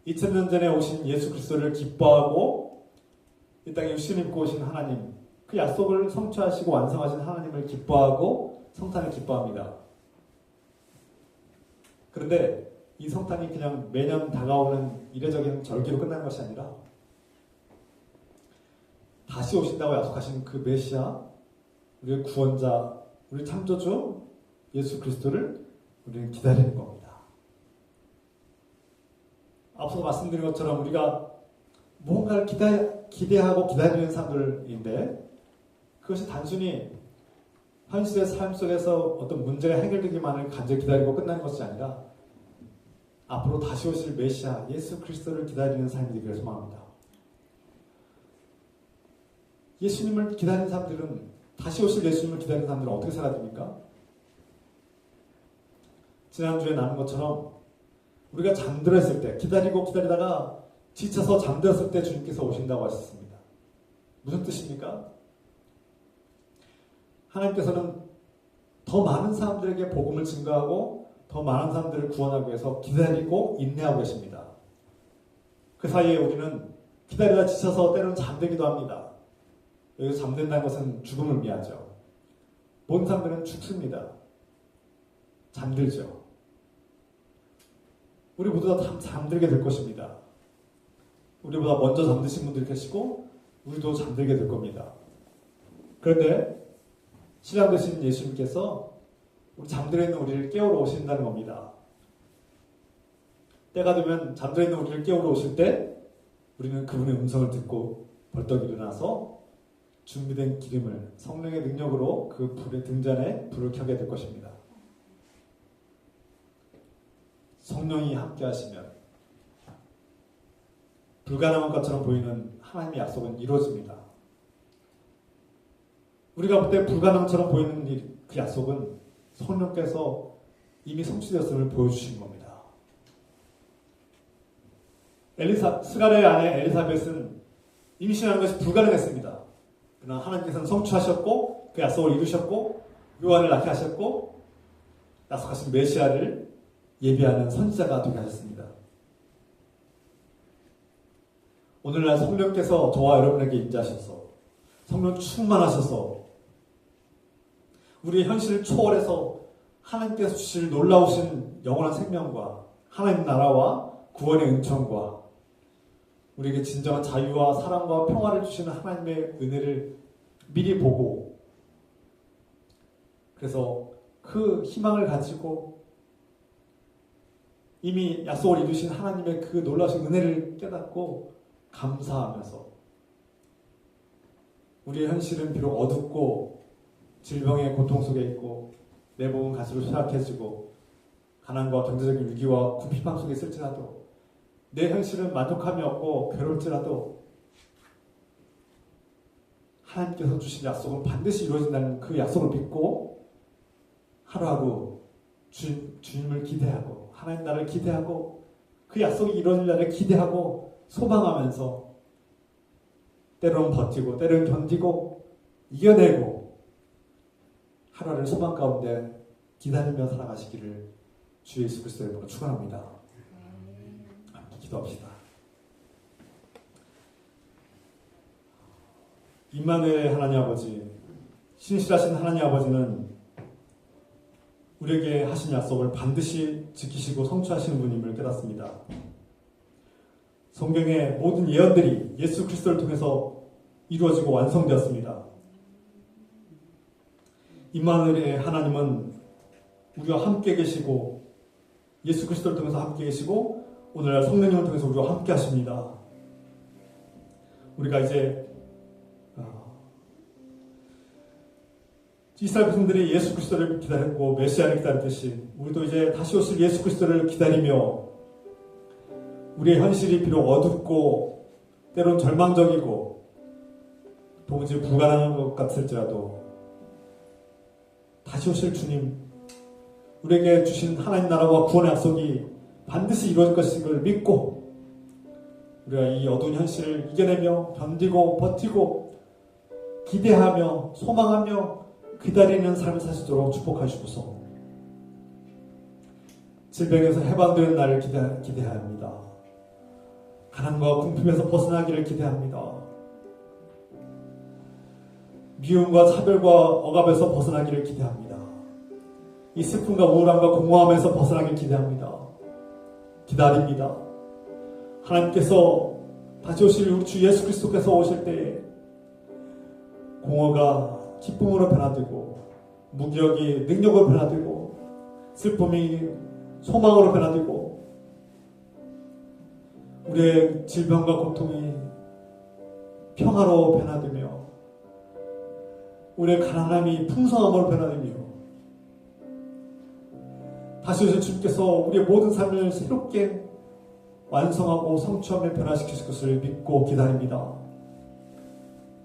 2000년 전에 오신 예수 그리스도를 기뻐하고 이 땅에 육신을 입고 오신 하나님, 그 약속을 성취하시고 완성하신 하나님을 기뻐하고 성탄을 기뻐합니다. 그런데 이 성탄이 그냥 매년 다가오는 이례적인 절기로 끝나는 것이 아니라 다시 오신다고 약속하신 그 메시아, 우리의 구원자, 우리 창조주 예수 그리스도를 우리는 기다리는 겁니다. 앞서 말씀드린 것처럼 우리가 뭔가를 기대하고 기다리는 사람들인데 그것이 단순히 현실의 삶 속에서 어떤 문제가 해결되기만을 간절히 기다리고 끝나는 것이 아니라 앞으로 다시 오실 메시아 예수 그리스도를 기다리는 삶이 되기를 소망합니다. 예수님을 기다리는 사람들은, 다시 오실 예수님을 기다리는 사람들은 어떻게 살아야 됩니까? 지난주에 나눈 것처럼 우리가 잠들었을 때, 기다리다가 지쳐서 잠들었을 때 주님께서 오신다고 하셨습니다. 무슨 뜻입니까? 하나님께서는 더 많은 사람들에게 복음을 증거하고 더 많은 사람들을 구원하기 위해서 기다리고 인내하고 계십니다. 그 사이에 우리는 기다리다 지쳐서 때로는 잠들기도 합니다. 여기서 잠든다는 것은 죽음을 의미하죠. 모든 사람들은 죽습니다. 잠들죠. 우리 모두 다 잠들게 될 것입니다. 우리보다 먼저 잠드신 분들 계시고 우리도 잠들게 될 겁니다. 그런데 신랑 되신 예수님께서 우리 잠들어 있는 우리를 깨우러 오신다는 겁니다. 때가 되면 잠들어 있는 우리를 깨우러 오실 때 우리는 그분의 음성을 듣고 벌떡 일어나서 준비된 기름을 성령의 능력으로 그 불의 등잔에 불을 켜게 될 것입니다. 성령이 함께 하시면 불가능한 것처럼 보이는 하나님의 약속은 이루어집니다. 우리가 볼 때 불가능처럼 보이는 그 약속은 성령께서 이미 성취되었음을 보여주신 겁니다. 스가랴의 아내 엘리사벳은 임신하는 것이 불가능했습니다. 그러나 하나님께서는 성취하셨고 그 약속을 이루셨고 요한을 낳게 하셨고 약속하신 메시아를 예비하는 선지자가 되게 하셨습니다. 오늘날 성령께서 저와 여러분에게 임재하셔서 성령 충만하셔서 우리의 현실을 초월해서 하나님께서 주실 놀라우신 영원한 생명과 하나님 나라와 구원의 은총과 우리에게 진정한 자유와 사랑과 평화를 주시는 하나님의 은혜를 미리 보고 그래서 그 희망을 가지고 이미 약속을 이루신 하나님의 그 놀라우신 은혜를 깨닫고 감사하면서 우리의 현실은 비록 어둡고 질병의 고통 속에 있고 내 몸은 갈수록 쇠약해지고 가난과 경제적인 위기와 궁핍함 속에 있을지라도 내 현실은 만족함이 없고 괴로울지라도 하나님께서 주신 약속은 반드시 이루어진다는 그 약속을 믿고 하루하루 주님을 기대하고 하나님 나라를 기대하고 그 약속이 이루어질 날을 기대하고 소망하면서 때로는 버티고 때로는 견디고 이겨내고 하루를 소망 가운데 기다리며 살아가시기를 주 예수 그리스도의 이름으로 축원합니다. 함께 기도합시다. 임마누엘의 하나님 아버지, 신실하신 하나님 아버지는 우리에게 하신 약속을 반드시 지키시고 성취하시는 분임을 깨닫습니다. 성경의 모든 예언들이 예수 그리스도를 통해서 이루어지고 완성되었습니다. 임마누엘의 하나님은 우리와 함께 계시고 예수 그리스도를 통해서 함께 계시고 오늘날 성령님을 통해서 우리와 함께 하십니다. 우리가 이제 이스라엘 백성들이 예수 그리스도를 기다렸고 메시아를 기다렸듯이 우리도 이제 다시 오실 예수 그리스도를 기다리며 우리의 현실이 비록 어둡고 때론 절망적이고 도무지 불가능한 것 같을지라도 다시 오실 주님, 우리에게 주신 하나님 나라와 구원의 약속이 반드시 이루어질 것을 믿고 우리가 이 어두운 현실을 이겨내며 견디고 버티고 기대하며 소망하며 기다리는 삶을 사시도록 축복하시고서 질병에서 해방되는 날을 기대합니다. 가난과 궁핍에서 벗어나기를 기대합니다. 미움과 차별과 억압에서 벗어나기를 기대합니다. 이 슬픔과 우울함과 공허함에서 벗어나기를 기대합니다. 기다립니다. 하나님께서 다시 오실 우리 주 예수 그리스도께서 오실 때에 공허가 기쁨으로 변화되고 무기력이 능력으로 변화되고 슬픔이 소망으로 변화되고 우리의 질병과 고통이 평화로 변화되며 우리의 가난함이 풍성함으로 변화되며 다시 오실 주님께서 우리의 모든 삶을 새롭게 완성하고 성취하며 변화시키실 것을 믿고 기다립니다.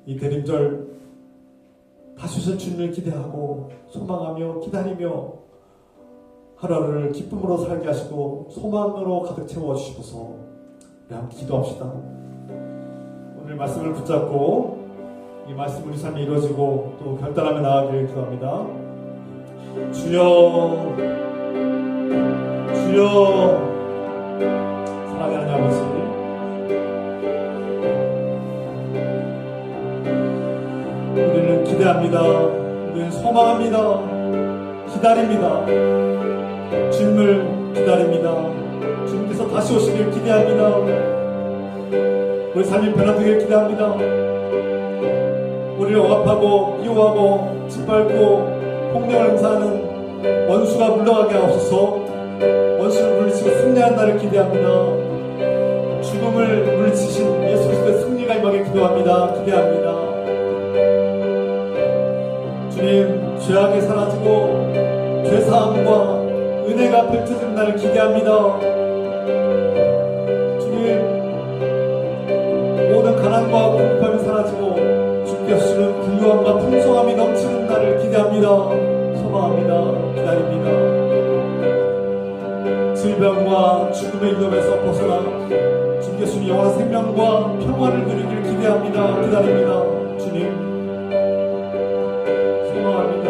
이 대림절 다시 오실 주님을 기대하고 소망하며 기다리며 하루하루를 기쁨으로 살게 하시고 소망으로 가득 채워주시고서 우리 함께 기도합시다. 오늘 말씀을 붙잡고 이 말씀 우리 삶에 이루어지고 또 결단하며 나아가기를 기도합니다. 주여 주여 사랑하는 아버지, 우리는 기대합니다. 우리는 소망합니다. 기다립니다. 주님을 기다립니다. 주님께서 다시 오시길 기대합니다. 우리 삶이 변화되길 기대합니다. 우리를 억압하고 미워하고 짓밟고 폭력을 행사하는 원수가 물러가게 하옵소서. 원수를 물리치고 승리하는 날을 기대합니다. 죽음을 물리치신 예수 그리스도의 승리가 임하게 기도합니다. 기대합니다. 주님, 죄악이 사라지고 죄사함과 은혜가 펼쳐지는 날을 기대합니다. 주님, 가난과 공급함이 사라지고 주께서 주는 부유함과 풍성함이 넘치는 날을 기대합니다. 소망합니다. 기다립니다. 질병과 죽음의 위협에서 벗어나 주께서 주는 영원한 생명과 평화를 누리길 기대합니다. 기다립니다. 주님 소망합니다.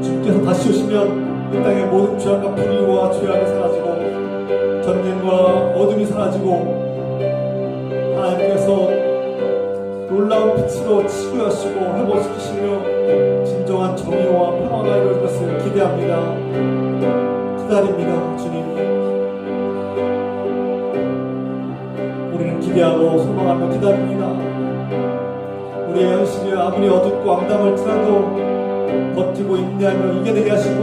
주께서 다시 오시면 이 땅의 모든 죄악과 불의와 죄악이 사라지고 전쟁과 어둠이 사라지고 하나님께서 놀라운 빛으로 치유하시고 회복시키시며 진정한 정의와 평화가 이루어질 것을 기대합니다. 기다립니다. 주님 우리는 기대하고 소망하며 기다립니다. 우리의 현실이 아무리 어둡고 암담할지라도 버티고 인내하며 이겨내게 하시고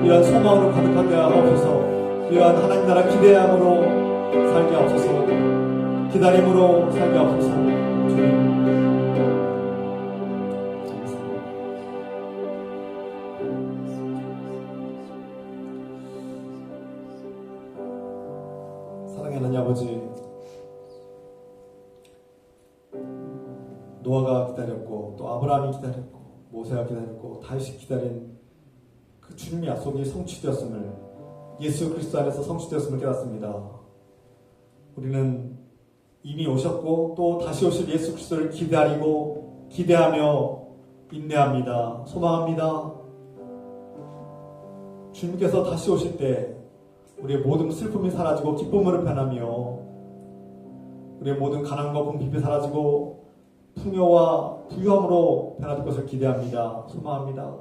이러한 소망으로 가득하게 하옵소서. 이러한 하나님 나라 기대함으로 살게 하옵소서. 기다림으로 살게 하옵소서. 주님 사랑하는 하나님 아버지, 노아가 기다렸고 또 아브라함이 기다렸고 모세가 기다렸고 다윗이 기다린 그 주님의 약속이 성취되었음을, 예수 그리스도 안에서 성취되었음을 깨닫습니다. 우리는 이미 오셨고 또 다시 오실 예수 그리스도를 기다리고 기대하며 인내합니다. 소망합니다. 주님께서 다시 오실 때 우리의 모든 슬픔이 사라지고 기쁨으로 변하며 우리의 모든 가난과 궁핍이 사라지고 풍요와 부유함으로 변화될 것을 기대합니다. 소망합니다.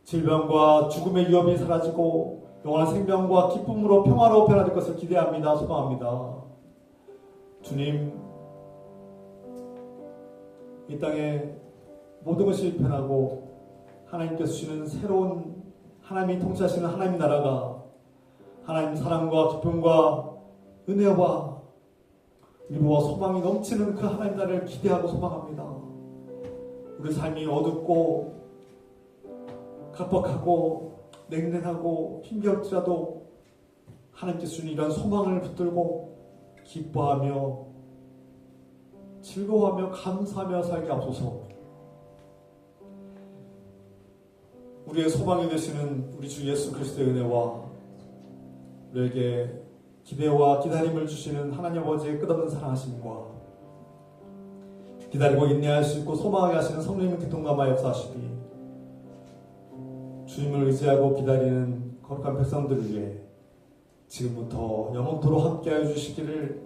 질병과 죽음의 위험이 사라지고 영원한 생명과 기쁨으로 평화로 변화될 것을 기대합니다. 소망합니다. 주님, 이 땅에 모든 것이 변하고 하나님께서 주시는 새로운 하나님이 통치하시는 하나님 나라가 하나님 사랑과 기쁨과 은혜와 위로와 소망이 넘치는 그 하나님 나라를 기대하고 소망합니다. 우리 삶이 어둡고 각박하고 냉랭하고 힘겨울지라도 하나님께서 주는 이런 소망을 붙들고 기뻐하며 즐거워하며 감사하며 살게 하소서. 우리의 소망이 되시는 우리 주 예수 그리스도의 은혜와 우리에게 기대와 기다림을 주시는 하나님 아버지의 끝없는 사랑하심과 기다리고 인내할 수 있고 소망하게 하시는 성령님의 교통감화 역사하시니 주님을 의지하고 기다리는 거룩한 백성들을 위해 지금부터 영원토록 함께하여 주시기를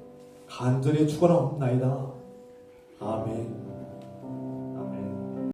간절히 축원하옵나이다. 아멘.